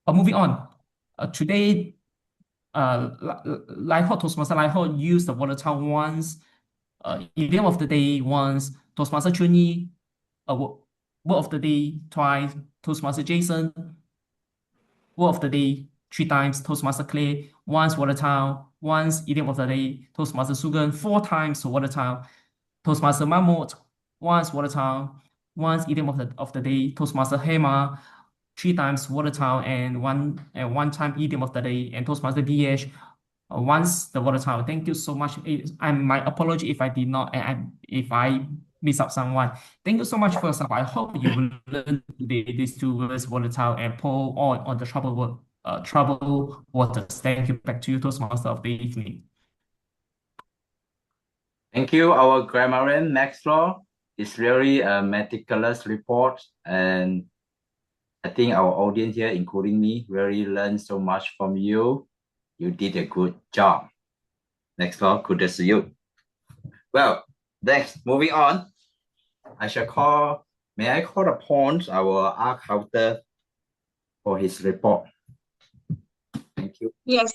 Moving on. Today, Lai Ho, Toastmaster Lai Ho used the volatile ones. Idiom of the day once, Toastmaster Chunyi, word of the day twice, Toastmaster Jason, word of the day 3 times, Toastmaster Clay, once volatile, once idiom of the day, Toastmaster Sugan, 4 times volatile, Toastmaster Mammoth, once volatile, once idiom of the day, Toastmaster Hema, 3 times volatile, and one time idiom of the day, and Toastmaster DH, once the volatile. Thank you so much. My apology if I did not, if I miss out someone. Thank you so much for your support. I hope you will learn today these 2 words, volatile and pour on the troubled waters. Thank you. Back to you, Toastmaster of the evening. Thank you, our grammarian Maxwell. It's really a meticulous report, and I think our audience here, including me, really learned so much from you. You did a good job. Next floor, kudos to you. Well, next, moving on. May I call upon our archautor for his report? Thank you. Yes,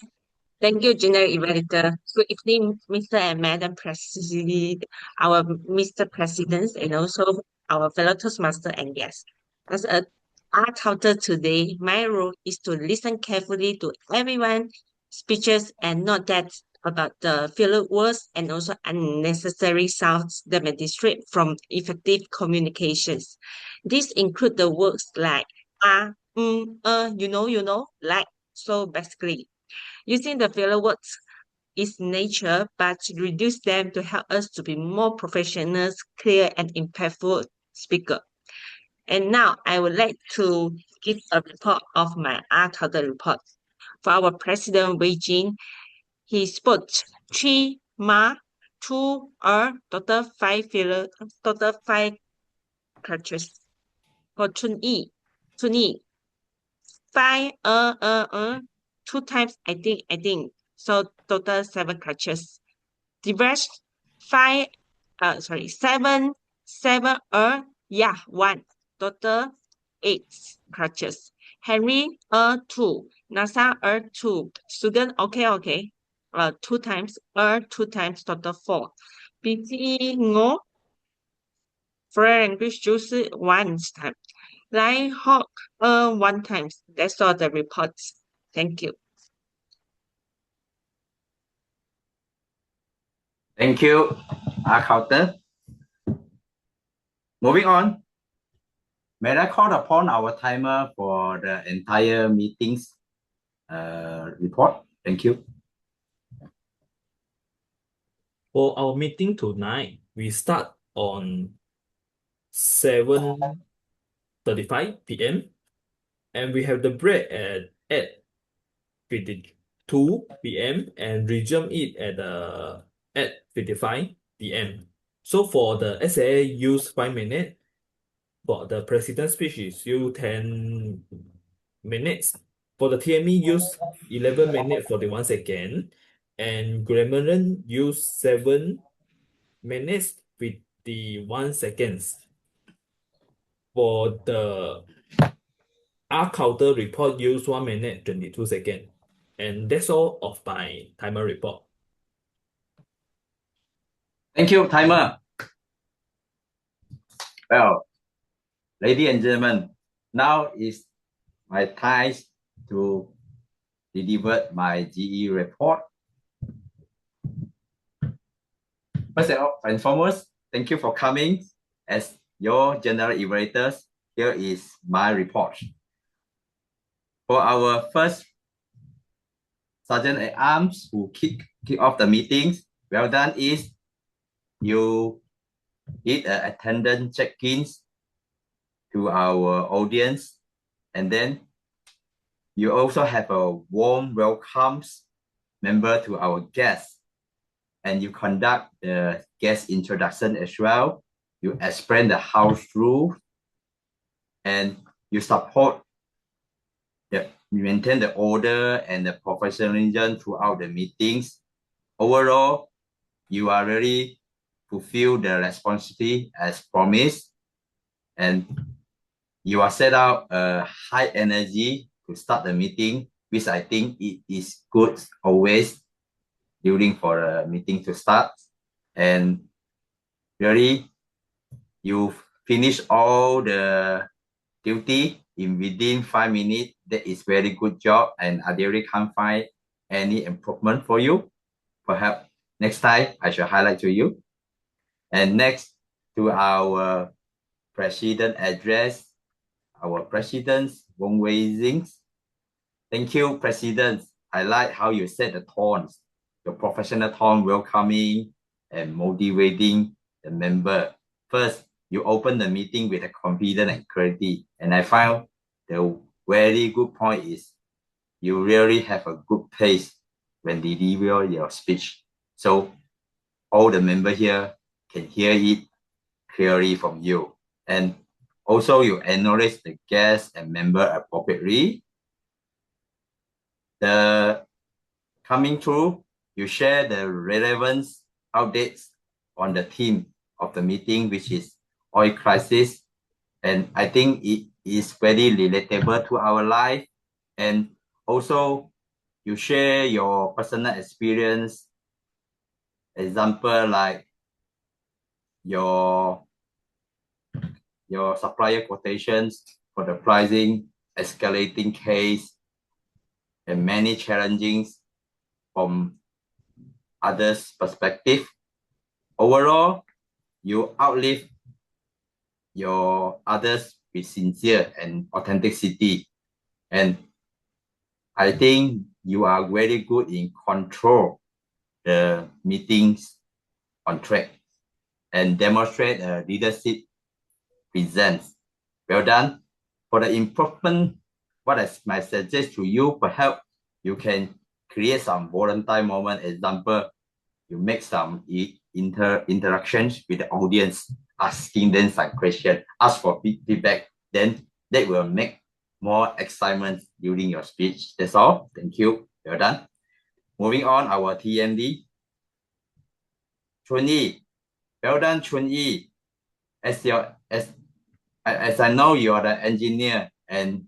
Thank you, General Evaluator. Good evening, Mr. and Madam President, our Mr. President, and also our fellow Toastmaster and guests. As a art counter today, my role is to listen carefully to everyone's speeches and not that about the filler words and also unnecessary sounds that may distract from effective communications. These include the words like like. So basically, using the filler words is nature, but reduce them to help us to be more professional, clear, and impactful speaker. And now I would like to give a report of my art of the report. For our President Wei Jin, he spoke 3 ma, 2 total 5 filler, total 5 characters. For Chun Yi, 5 2 times I think. So total 7 characters. The rest 7 1 total 8 characters. Henry 2 NASA 2 student okay 2 times 2 times total 4 BT Ngo Foreign language 就是 one time Line Hawk 1 times. That's all the reports. Thank you. Thank you, Counter. Moving on, may I call upon our timer for the entire meetings report? Thank you. For our meeting tonight, we start on 7:35 p.m. and we have the break at 8:52 p.m. and resume it at 8:55 p.m. So for the SAA, use 5 minutes. For the president's speech, is use 10 minutes. For the TME, use 11 minutes 41 seconds. And Grammarian use 7 minutes 51 seconds. For the R counter report, use 1 minute 22 seconds. And that's all of my timer report. Thank you, timer. Well, ladies and gentlemen, now is my time to deliver my GE report. First and foremost, thank you for coming as your general evaluators. Here is my report. For our first Sergeant at Arms who kick off the meetings, well done is you did attendance check-ins to our audience, and then you also have a warm welcomes member to our guests, and you conduct the guest introduction as well. You explain the house rule, and you support you maintain the order and the professionalism throughout the meetings. Overall, you are really fulfill the responsibility as promised, and you are set out a high energy to start the meeting, which I think it is good always during for a meeting to start. And really, you finish all the duty in within 5 minutes. That is very good job, and I really can't find any improvement for you. Perhaps next time I shall highlight to you. And next to our president address, our president Wong Wei Jing. Thank you, President. I like how you set the tones, your professional tone, welcoming and motivating the member. First, you open the meeting with a confidence and clarity, and I found the very good point is you really have a good pace when deliver your speech. So all the members here can hear it clearly from you. And also you acknowledge the guests and member appropriately. The coming through, you share the relevant updates on the theme of the meeting, which is oil crisis. And I think it is very relatable to our life. And also you share your personal experience, example like your supplier quotations for the pricing, escalating case, and many challenges from others' perspective. Overall, you outlive your others with sincere and authenticity. And I think you are very good in control the meetings on track and demonstrate leadership presence. Well done. For the improvement, what I might suggest to you, perhaps you can create some volunteer moment. Example, you make some interactions with the audience, asking them some questions, ask for feedback. Then that will make more excitement during your speech. That's all. Thank you. Well done. Moving on, our TMD. Chun Yi. Well done, Chun Yi. As I know you are the engineer, and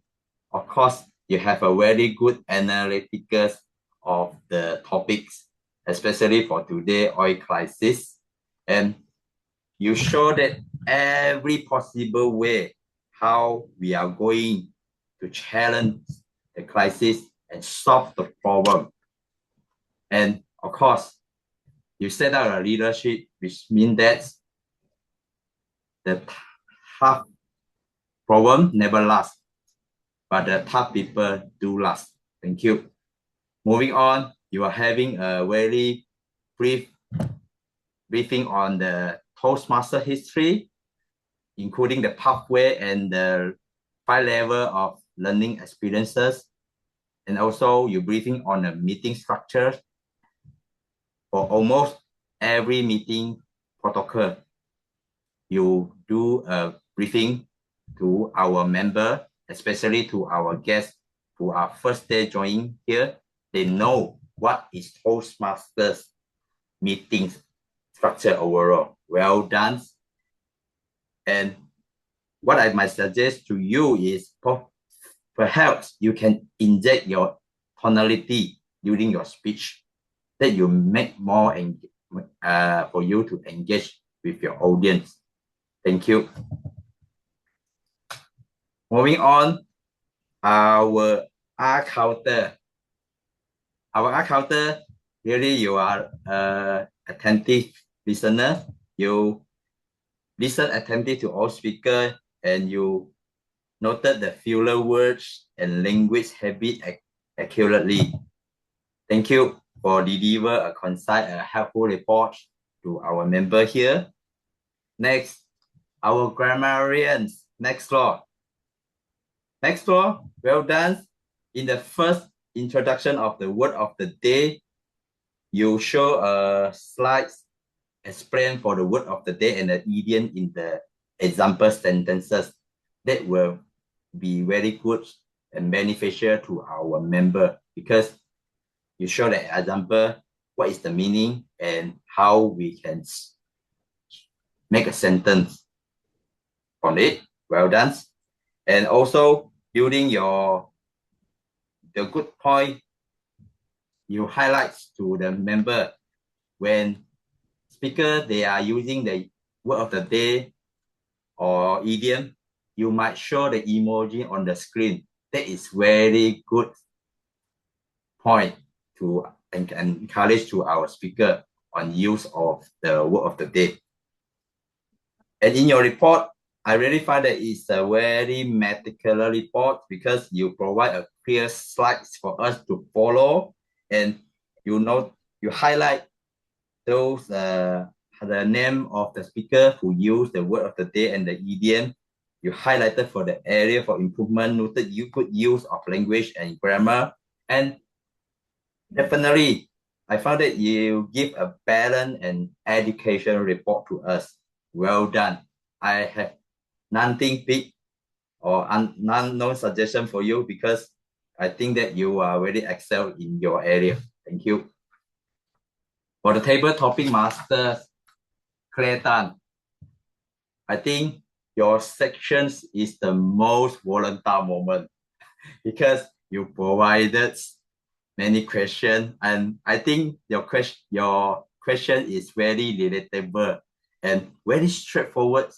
of course you have a very good analytics of the topics, especially for today oil crisis, and you show that every possible way how we are going to challenge the crisis and solve the problem. And of course, you set out a leadership, which means that the tough problem never lasts, but the tough people do last. Thank you. Moving on, you are having a very brief briefing on the Toastmaster history, including the pathway and the 5 levels of learning experiences. And also you briefing on the meeting structure for almost every meeting protocol. You do a briefing to our member, especially to our guests who are first day joining here. They know what is Toastmasters meetings structure overall. Well done. And what I might suggest to you is perhaps you can inject your tonality during your speech, that you make more for you to engage with your audience. Thank you. Moving on, our R counter. Our R counter, really you are attentive listener. You listen attentively to all speakers, and you noted the filler words and language habit accurately. Thank you for deliver a concise and helpful report to our member here. Next, our grammarians. Next floor. Next floor, well done. In the first introduction of the word of the day, you show a slides explain for the word of the day and the idiom in the example sentences. That will be very good and beneficial to our member, because you show the example, what is the meaning and how we can make a sentence from it. Well done. And also during the good point, you highlight to the member when speaker they are using the word of the day or idiom, you might show the emoji on the screen. That is very good point to encourage to our speaker on use of the word of the day. And in your report, I really find that it's a very meticulous report, because you provide a clear slides for us to follow, and you highlight those the name of the speaker who used the word of the day and the idiom. You highlighted for the area for improvement, noted you good use of language and grammar, and definitely I found that you give a balanced and educational report to us. Well done. I have nothing big or no suggestion for you, because I think that you are very excel in your area. Thank you. For the table topic masters, Clayton, I think your sections is the most volatile moment, because you provided many questions, and I think your question is very relatable and very straightforward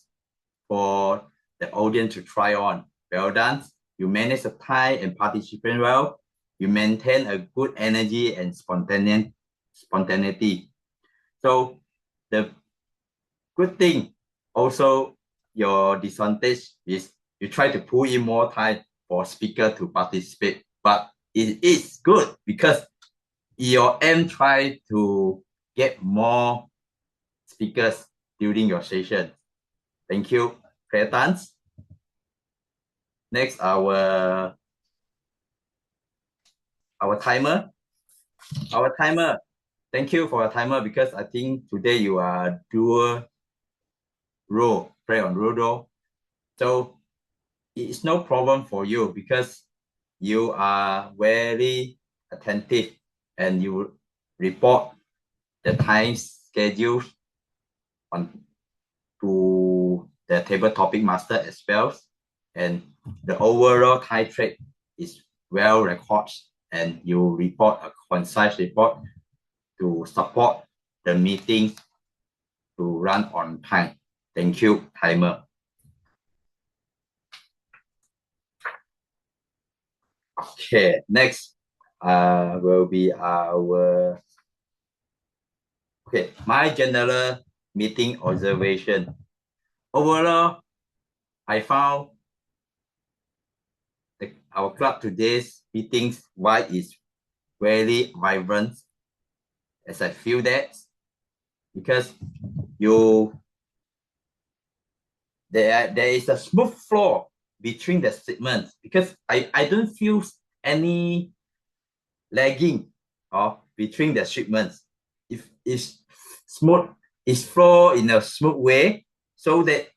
for the audience to try on. Well done. You manage the time and participate well. You maintain a good energy and spontaneity. So the good thing also, your disadvantage is you try to pull in more time for speaker to participate, but it is good because your aim try to get more speakers during your session. Thank you, Cretans. Next, our timer. Our timer. Thank you for your timer because I think today you are dual role, play on role. So it's no problem for you because you are very attentive and you report the time schedule on to the table topic master as well, and the overall time trade is well recorded, and you report a concise report to support the meeting to run on time. Thank you, timer. Okay, next will be our my general meeting observation. Overall, I found our club today's meetings why is very vibrant, as I feel that because there is a smooth flow between the segments because I don't feel any lagging between the shipments. If it's smooth, it's flow in a smooth way so that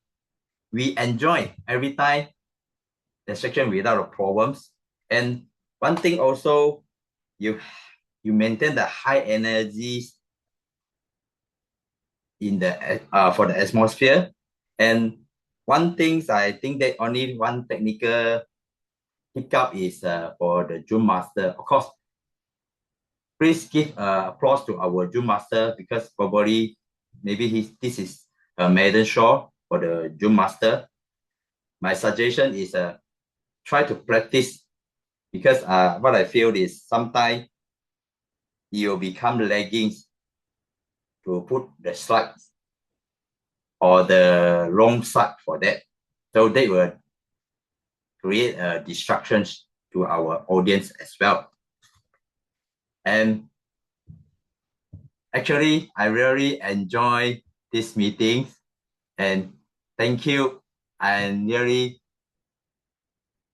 we enjoy every time the section without problems. And one thing also, you maintain the high energies in the for the atmosphere. And one thing I think that only one technical hiccup is for the Zoom master. Of course, please give applause to our Zoom master because probably maybe this is a maiden show for the Zoom master. My suggestion is try to practice because what I feel is sometimes you'll become lagging to put the slides or the wrong slide for that. So they will create distractions to our audience as well. And actually, I really enjoy this meeting and thank you. I'm really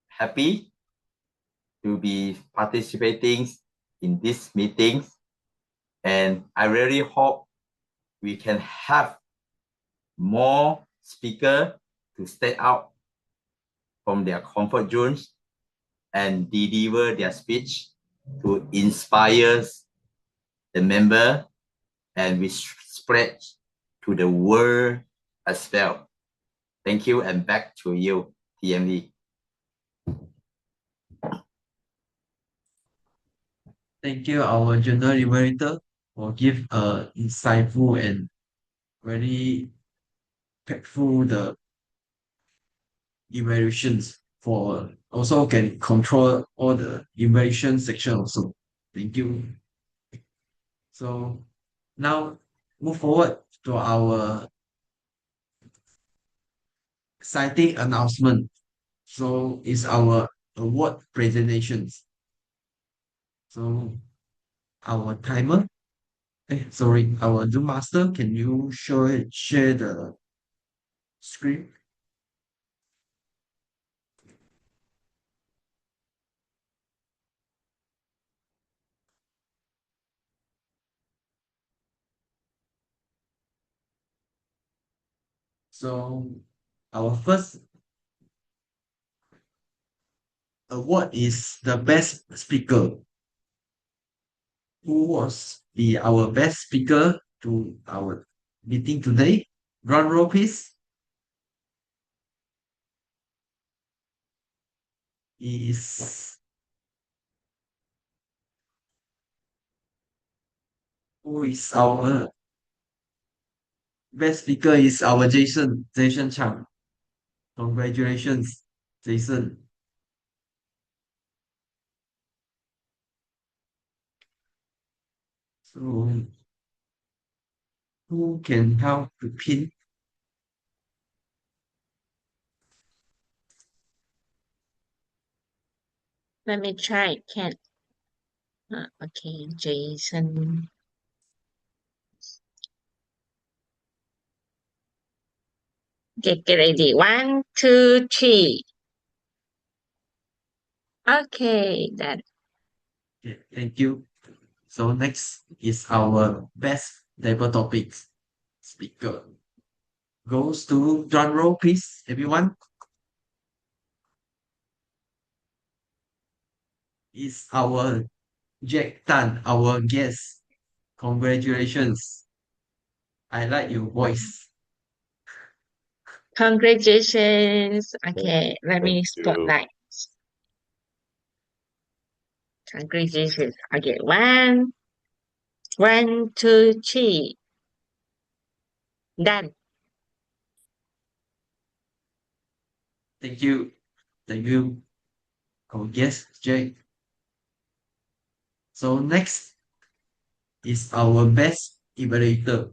happy to be participating in this meeting. And I really hope we can have more speakers to step out from their comfort zones and deliver their speech to inspire the member and we spread to the world as well. Thank you and back to you, TMV. Thank you, our general liberator, for give insightful and very impactful the evaluations for also can control all the evaluation section also. Thank you. So now move forward to our exciting announcement. So it's our award presentations. So our timer, sorry, our Zoom master, can you share the screen? So our first award is the best speaker. Who was our best speaker to our meeting today? Drum roll, please. Is Who is our best speaker? Is our Jason Chang. Congratulations, Jason. So, who can help to pin? Let me try. Can okay, Jason. Get ready. 1, 2, 3. Okay, then. Okay, thank you. So next is our best table topics speaker. Goes to drum roll, please, everyone. Is our Jack Tan, our guest. Congratulations. I like your voice. Congratulations. Okay, let me Thank you. spotlight. Congratulations. Okay, 1, 1, 2, 3. Done. Thank you. Thank you. Our guest, Jack. So next is our best evaluator.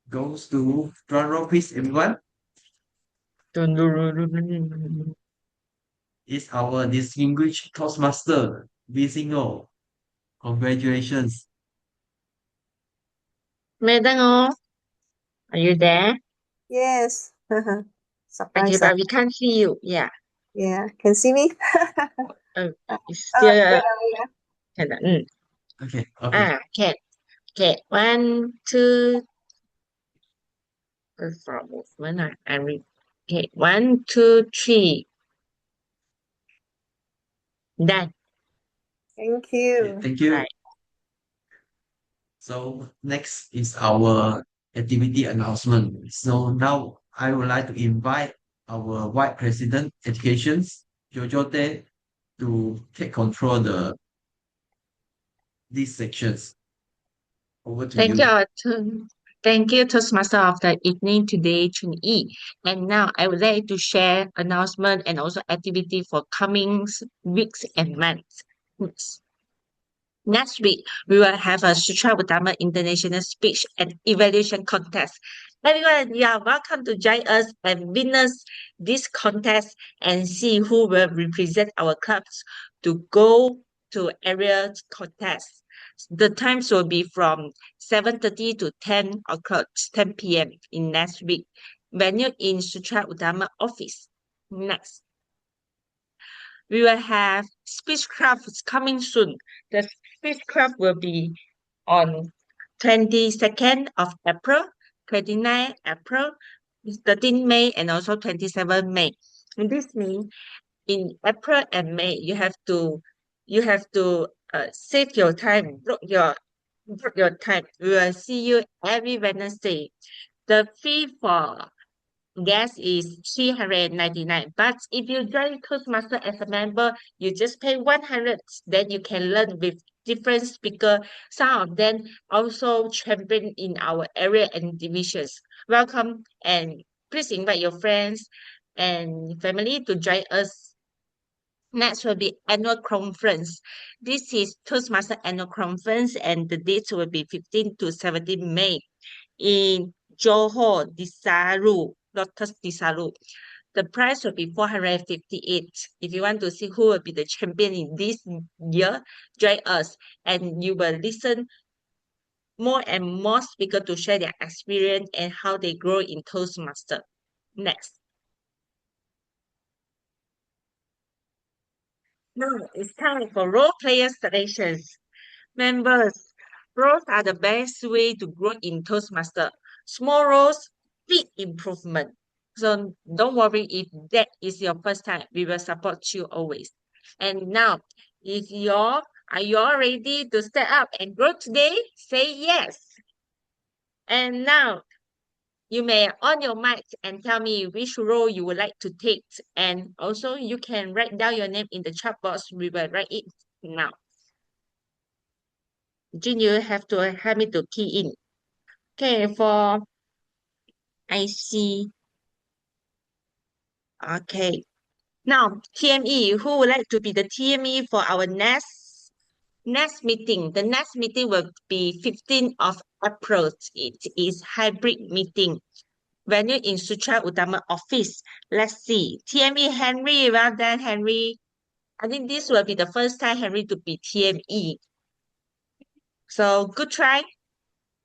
Goes to drum roll, please, everyone. Is our distinguished Toastmaster, Visingo. Congratulations. Medango, are you there? Yes. Okay, Surprise. but we can't see you. Yeah. Yeah. Can see me? It's still wait, wait. cannot. Okay, okay. Okay. Okay. 1, 2. For movement. I read. Okay. 1, 2, 3. Done. Thank Okay, you. thank you. Right. So next is our activity announcement. So now I would like to invite our Vice President Educations, Jojo Te, to take control these sections. Over to Thank you. you. Thank you, Toastmaster of the evening today, Chun Yi. And now I would like to share announcement and also activity for coming weeks and months. Next week, we will have a Sutera Utama International Speech and Evaluation Contest. Everyone, you are welcome to join us and witness this contest and see who will represent our clubs to go to area contest. The times will be from 7:30 to 10 o'clock, 10 p.m. in next week. Venue in Sutera Utama office. Next, we will have speechcrafts coming soon. The speechcraft will be on 22nd of April, 29th April, 13th May, and also 27th May. And this means in April and May, you have to save your time, book your time. We will see you every Wednesday. The fee for gas is 399. But if you join Toastmaster as a member, you just pay 100. Then you can learn with different speaker. Some of them also champion in our area and divisions. Welcome and please invite your friends and family to join us. Next will be annual conference. This is Toastmaster annual conference and the dates will be 15 to 17 May in Johor Desaru, Lotus Desaru. The price will be 458. If you want to see who will be the champion in this year, join us and you will listen more and more speakers to share their experience and how they grow in Toastmaster. Next. Now it's time for role player stations. Members, roles are the best way to grow in Toastmaster. Small roles, big improvement. So don't worry if that is your first time. We will support you always. And now, if are you all ready to step up and grow today? Say yes. And now, you may on your mic and tell me which role you would like to take. And also, you can write down your name in the chat box. We will write it now. Jin, you have to help me to key in. Okay, for I see. Okay. Now, TME, who would like to be the TME for our next meeting? The next meeting will be 15th of April. It is hybrid meeting. Venue in Sutera Utama office. Let's see. TME Henry, well done, Henry. I think this will be the first time Henry to be TME. So good try.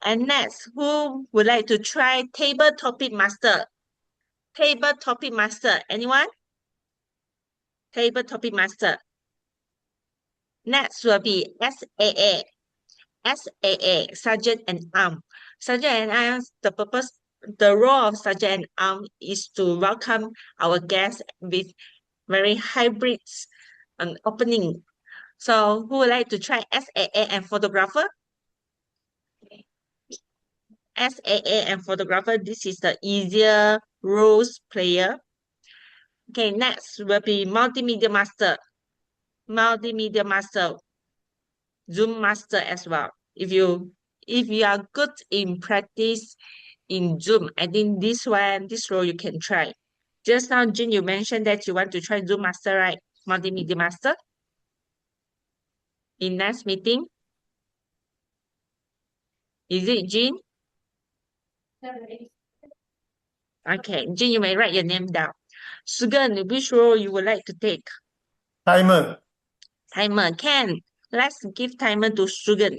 And next, who would like to try table topic master? Table topic master. Anyone? Table topic master. Next will be SAA. SAA, Sergeant and Arm. Sergeant and Arm, the role of Sergeant and Arm is to welcome our guests with very hybrid opening. So who would like to try SAA and photographer? SAA and photographer, this is the easier roles player. Okay, next will be multimedia master. Multimedia master, Zoom master as well. If you are good in practice in Zoom, I think this role you can try. Just now, Jin, you mentioned that you want to try Zoom master, right? Multimedia master in next meeting. Is it Jin? Okay, Jin, you may write your name down. Sugan, which role you would like to take? Timer. Timer, can. Let's give timer to Sugan.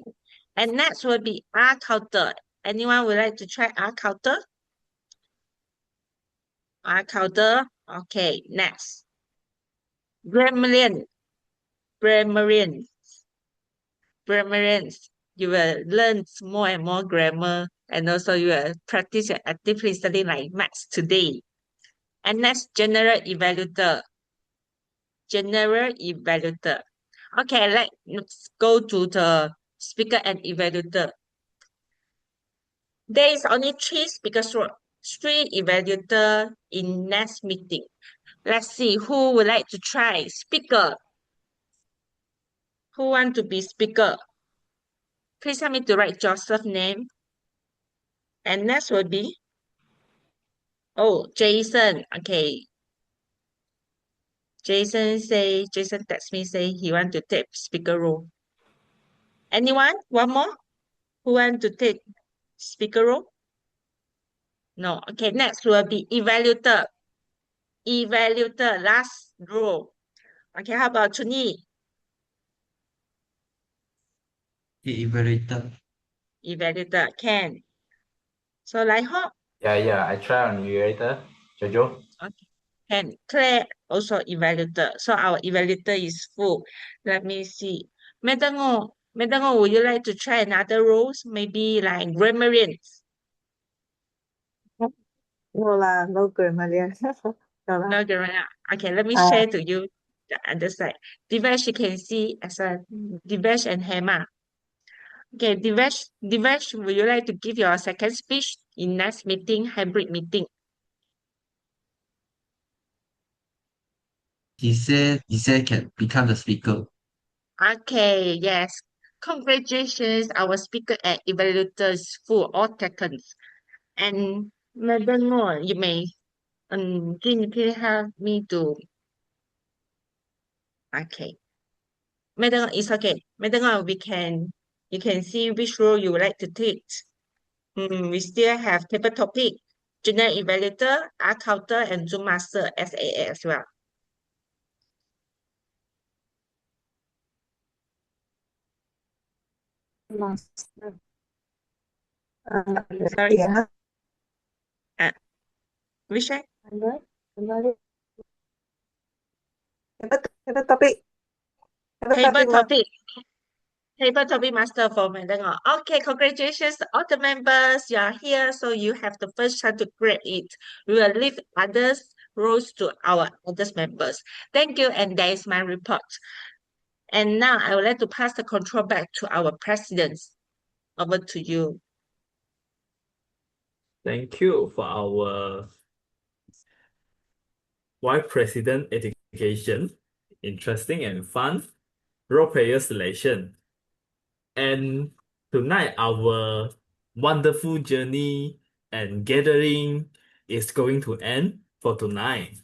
And next will be R counter. Anyone would like to try R counter? R counter. Okay, next. Grammarian. Grammarian. Grammarians. You will learn more and more grammar, and also you will practice your active listening like maths today. And next, general evaluator. General evaluator. Okay, let's go to the speaker and evaluator. There is only 3 speakers, 3 evaluator in next meeting. Let's see who would like to try speaker. Who want to be speaker? Please help me to write Joseph's name. And next will be, oh, Jason. Okay. Jason text me say he want to take speaker role. Anyone? One more? Who want to take speaker role? No. Okay, next will be evaluator. Evaluator, last role. Okay, how about Chuni? Evaluator. Evaluator, can. So like how? Yeah, I try on numerator. Jojo. Okay. Can. Claire also evaluator. So our evaluator is full. Let me see. Medango, would you like to try another roles? Maybe like grammarians. No lah, no grammarian. No lah. No grammarian. Okay, let me Uh, share to you the other side. Divesh, you can see as a Divesh and Hema. Okay, Divesh, would you like to give your second speech in next meeting, hybrid meeting? He said can become the speaker. Okay, yes. Congratulations, our speaker and evaluators full all taken. And Madam Moore, you may can you help me to okay. Madam, it's okay. Madam Moore, you can see which role you would like to take. We still have paper topic, general evaluator, R counter, and Zoom master SAA as well. master. Sorry? Yeah. Which one? Paper topic. Table ma. topic. Table topic master for Madam. Okay, congratulations, all the members. You are here, so you have the first chance to grab it. We will leave others roles to our others members. Thank you, and that is my report. And now I would like to pass the control back to our presidents. Over to you. Thank you for our Vice President Education. Interesting and fun role player selection. And tonight, our wonderful journey and gathering is going to end for tonight.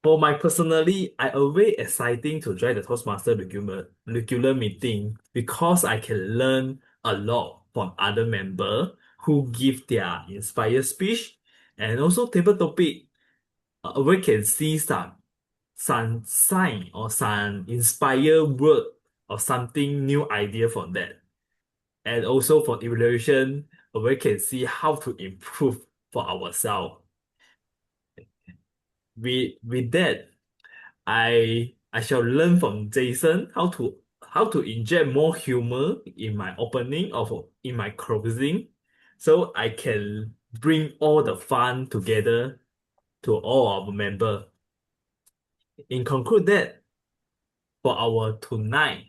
For my personally, I always exciting to join the Toastmaster regular meeting because I can learn a lot from other member who give their inspired speech, and also table topic. We can see some sign or some inspired word or something new idea from that. And also for evaluation, we can see how to improve for ourselves. With that, I shall learn from Jason how to inject more humor in my opening or in my closing, so I can bring all the fun together to all our member. In conclude that, for our tonight,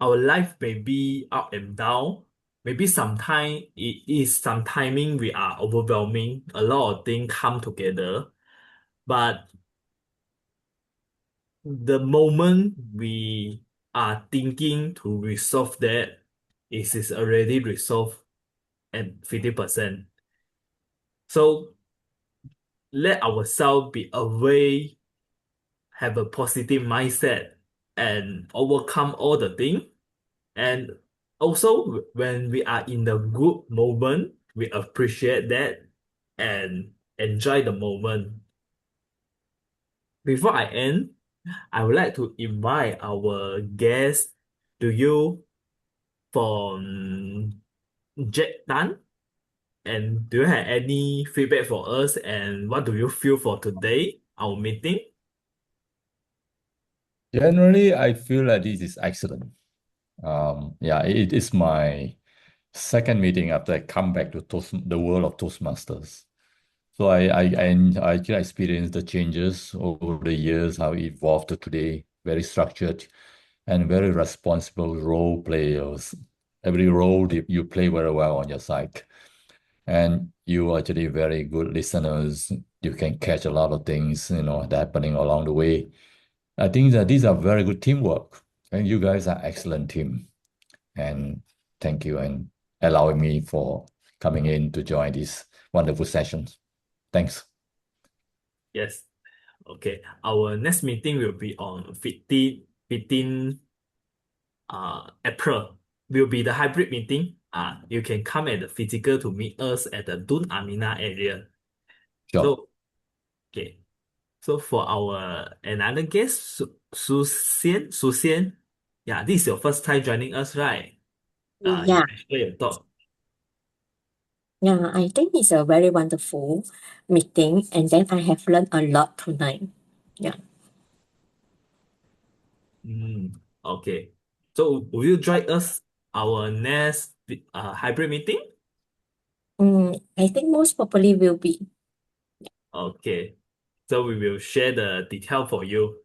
our life may be up and down. Maybe sometime it is some timing we are overwhelming. A lot of things come together. But the moment we are thinking to resolve that, it is already resolved at 50%. So let ourselves be away, have a positive mindset, and overcome all the things. And also, when we are in the good moment, we appreciate that and enjoy the moment. Before I end, I would like to invite our guest to you from Jack Tan. And do you have any feedback for us? And what do you feel for today, our meeting? Generally, I feel that this is excellent. Yeah, it is my second meeting after I come back to the world of Toastmasters. So I actually experienced the changes over the years, how it evolved to today, very structured and very responsible role players. Every role you play very well on your side. And you are actually very good listeners. You can catch a lot of things, happening along the way. I think that these are very good teamwork. And you guys are excellent team. And thank you and allowing me for coming in to join these wonderful sessions. Thanks. Yes. Okay. Our next meeting will be on 15 April. Will be the hybrid meeting. You can come at the physical to meet us at the Dun Amina area. Sure. So, okay. So for our another guest, Su Xian. Yeah, this is your first time joining us, right? You Yeah, can share your thought. yeah, I think it's a very wonderful meeting, and then I have learned a lot tonight. Yeah. Okay. So will you join us our next hybrid meeting? I think most probably will be. Okay. So we will share the detail for you.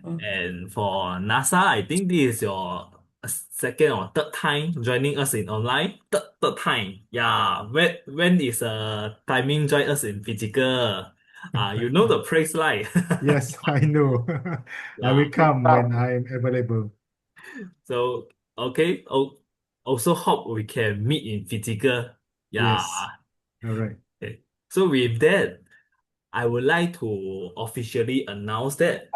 Mm. And for NASA, I think this is your second or third time joining us in online. Third time. Yeah. When is timing join us in physical? You know the place, right? Yes, I know. I Yeah. will come when I'm available. So okay. Also hope we can meet in physical. Yeah. Yes. All right. Okay. So with that, I would like to officially announce that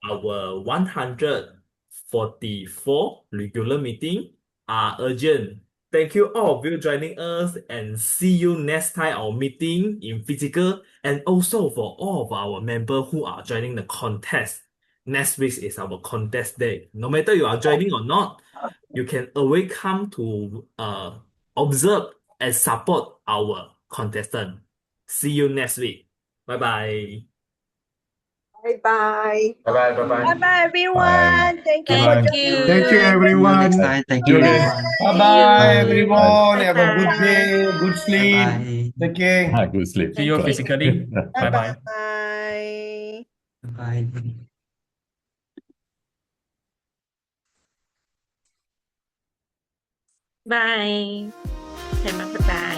our 144 regular meeting are urgent. Thank you all of you joining us and see you next time our meeting in physical, and also for all of our members who are joining the contest. Next week is our contest day. No matter you are joining or not, you can always come to observe and support our contestant. See you next week. Bye bye. Bye bye. Bye bye. Bye bye, everyone. Bye. Thank you for Thank joining you. Thank you, us. See you everyone. next time. Thank See you you. again. Bye See bye, you. everyone. Have a good Bye-bye. day, good Bye sleep. bye. Take care. Good sleep. See you Thank you. physically. Bye Bye bye. bye. Bye bye. Bye. Bye bye.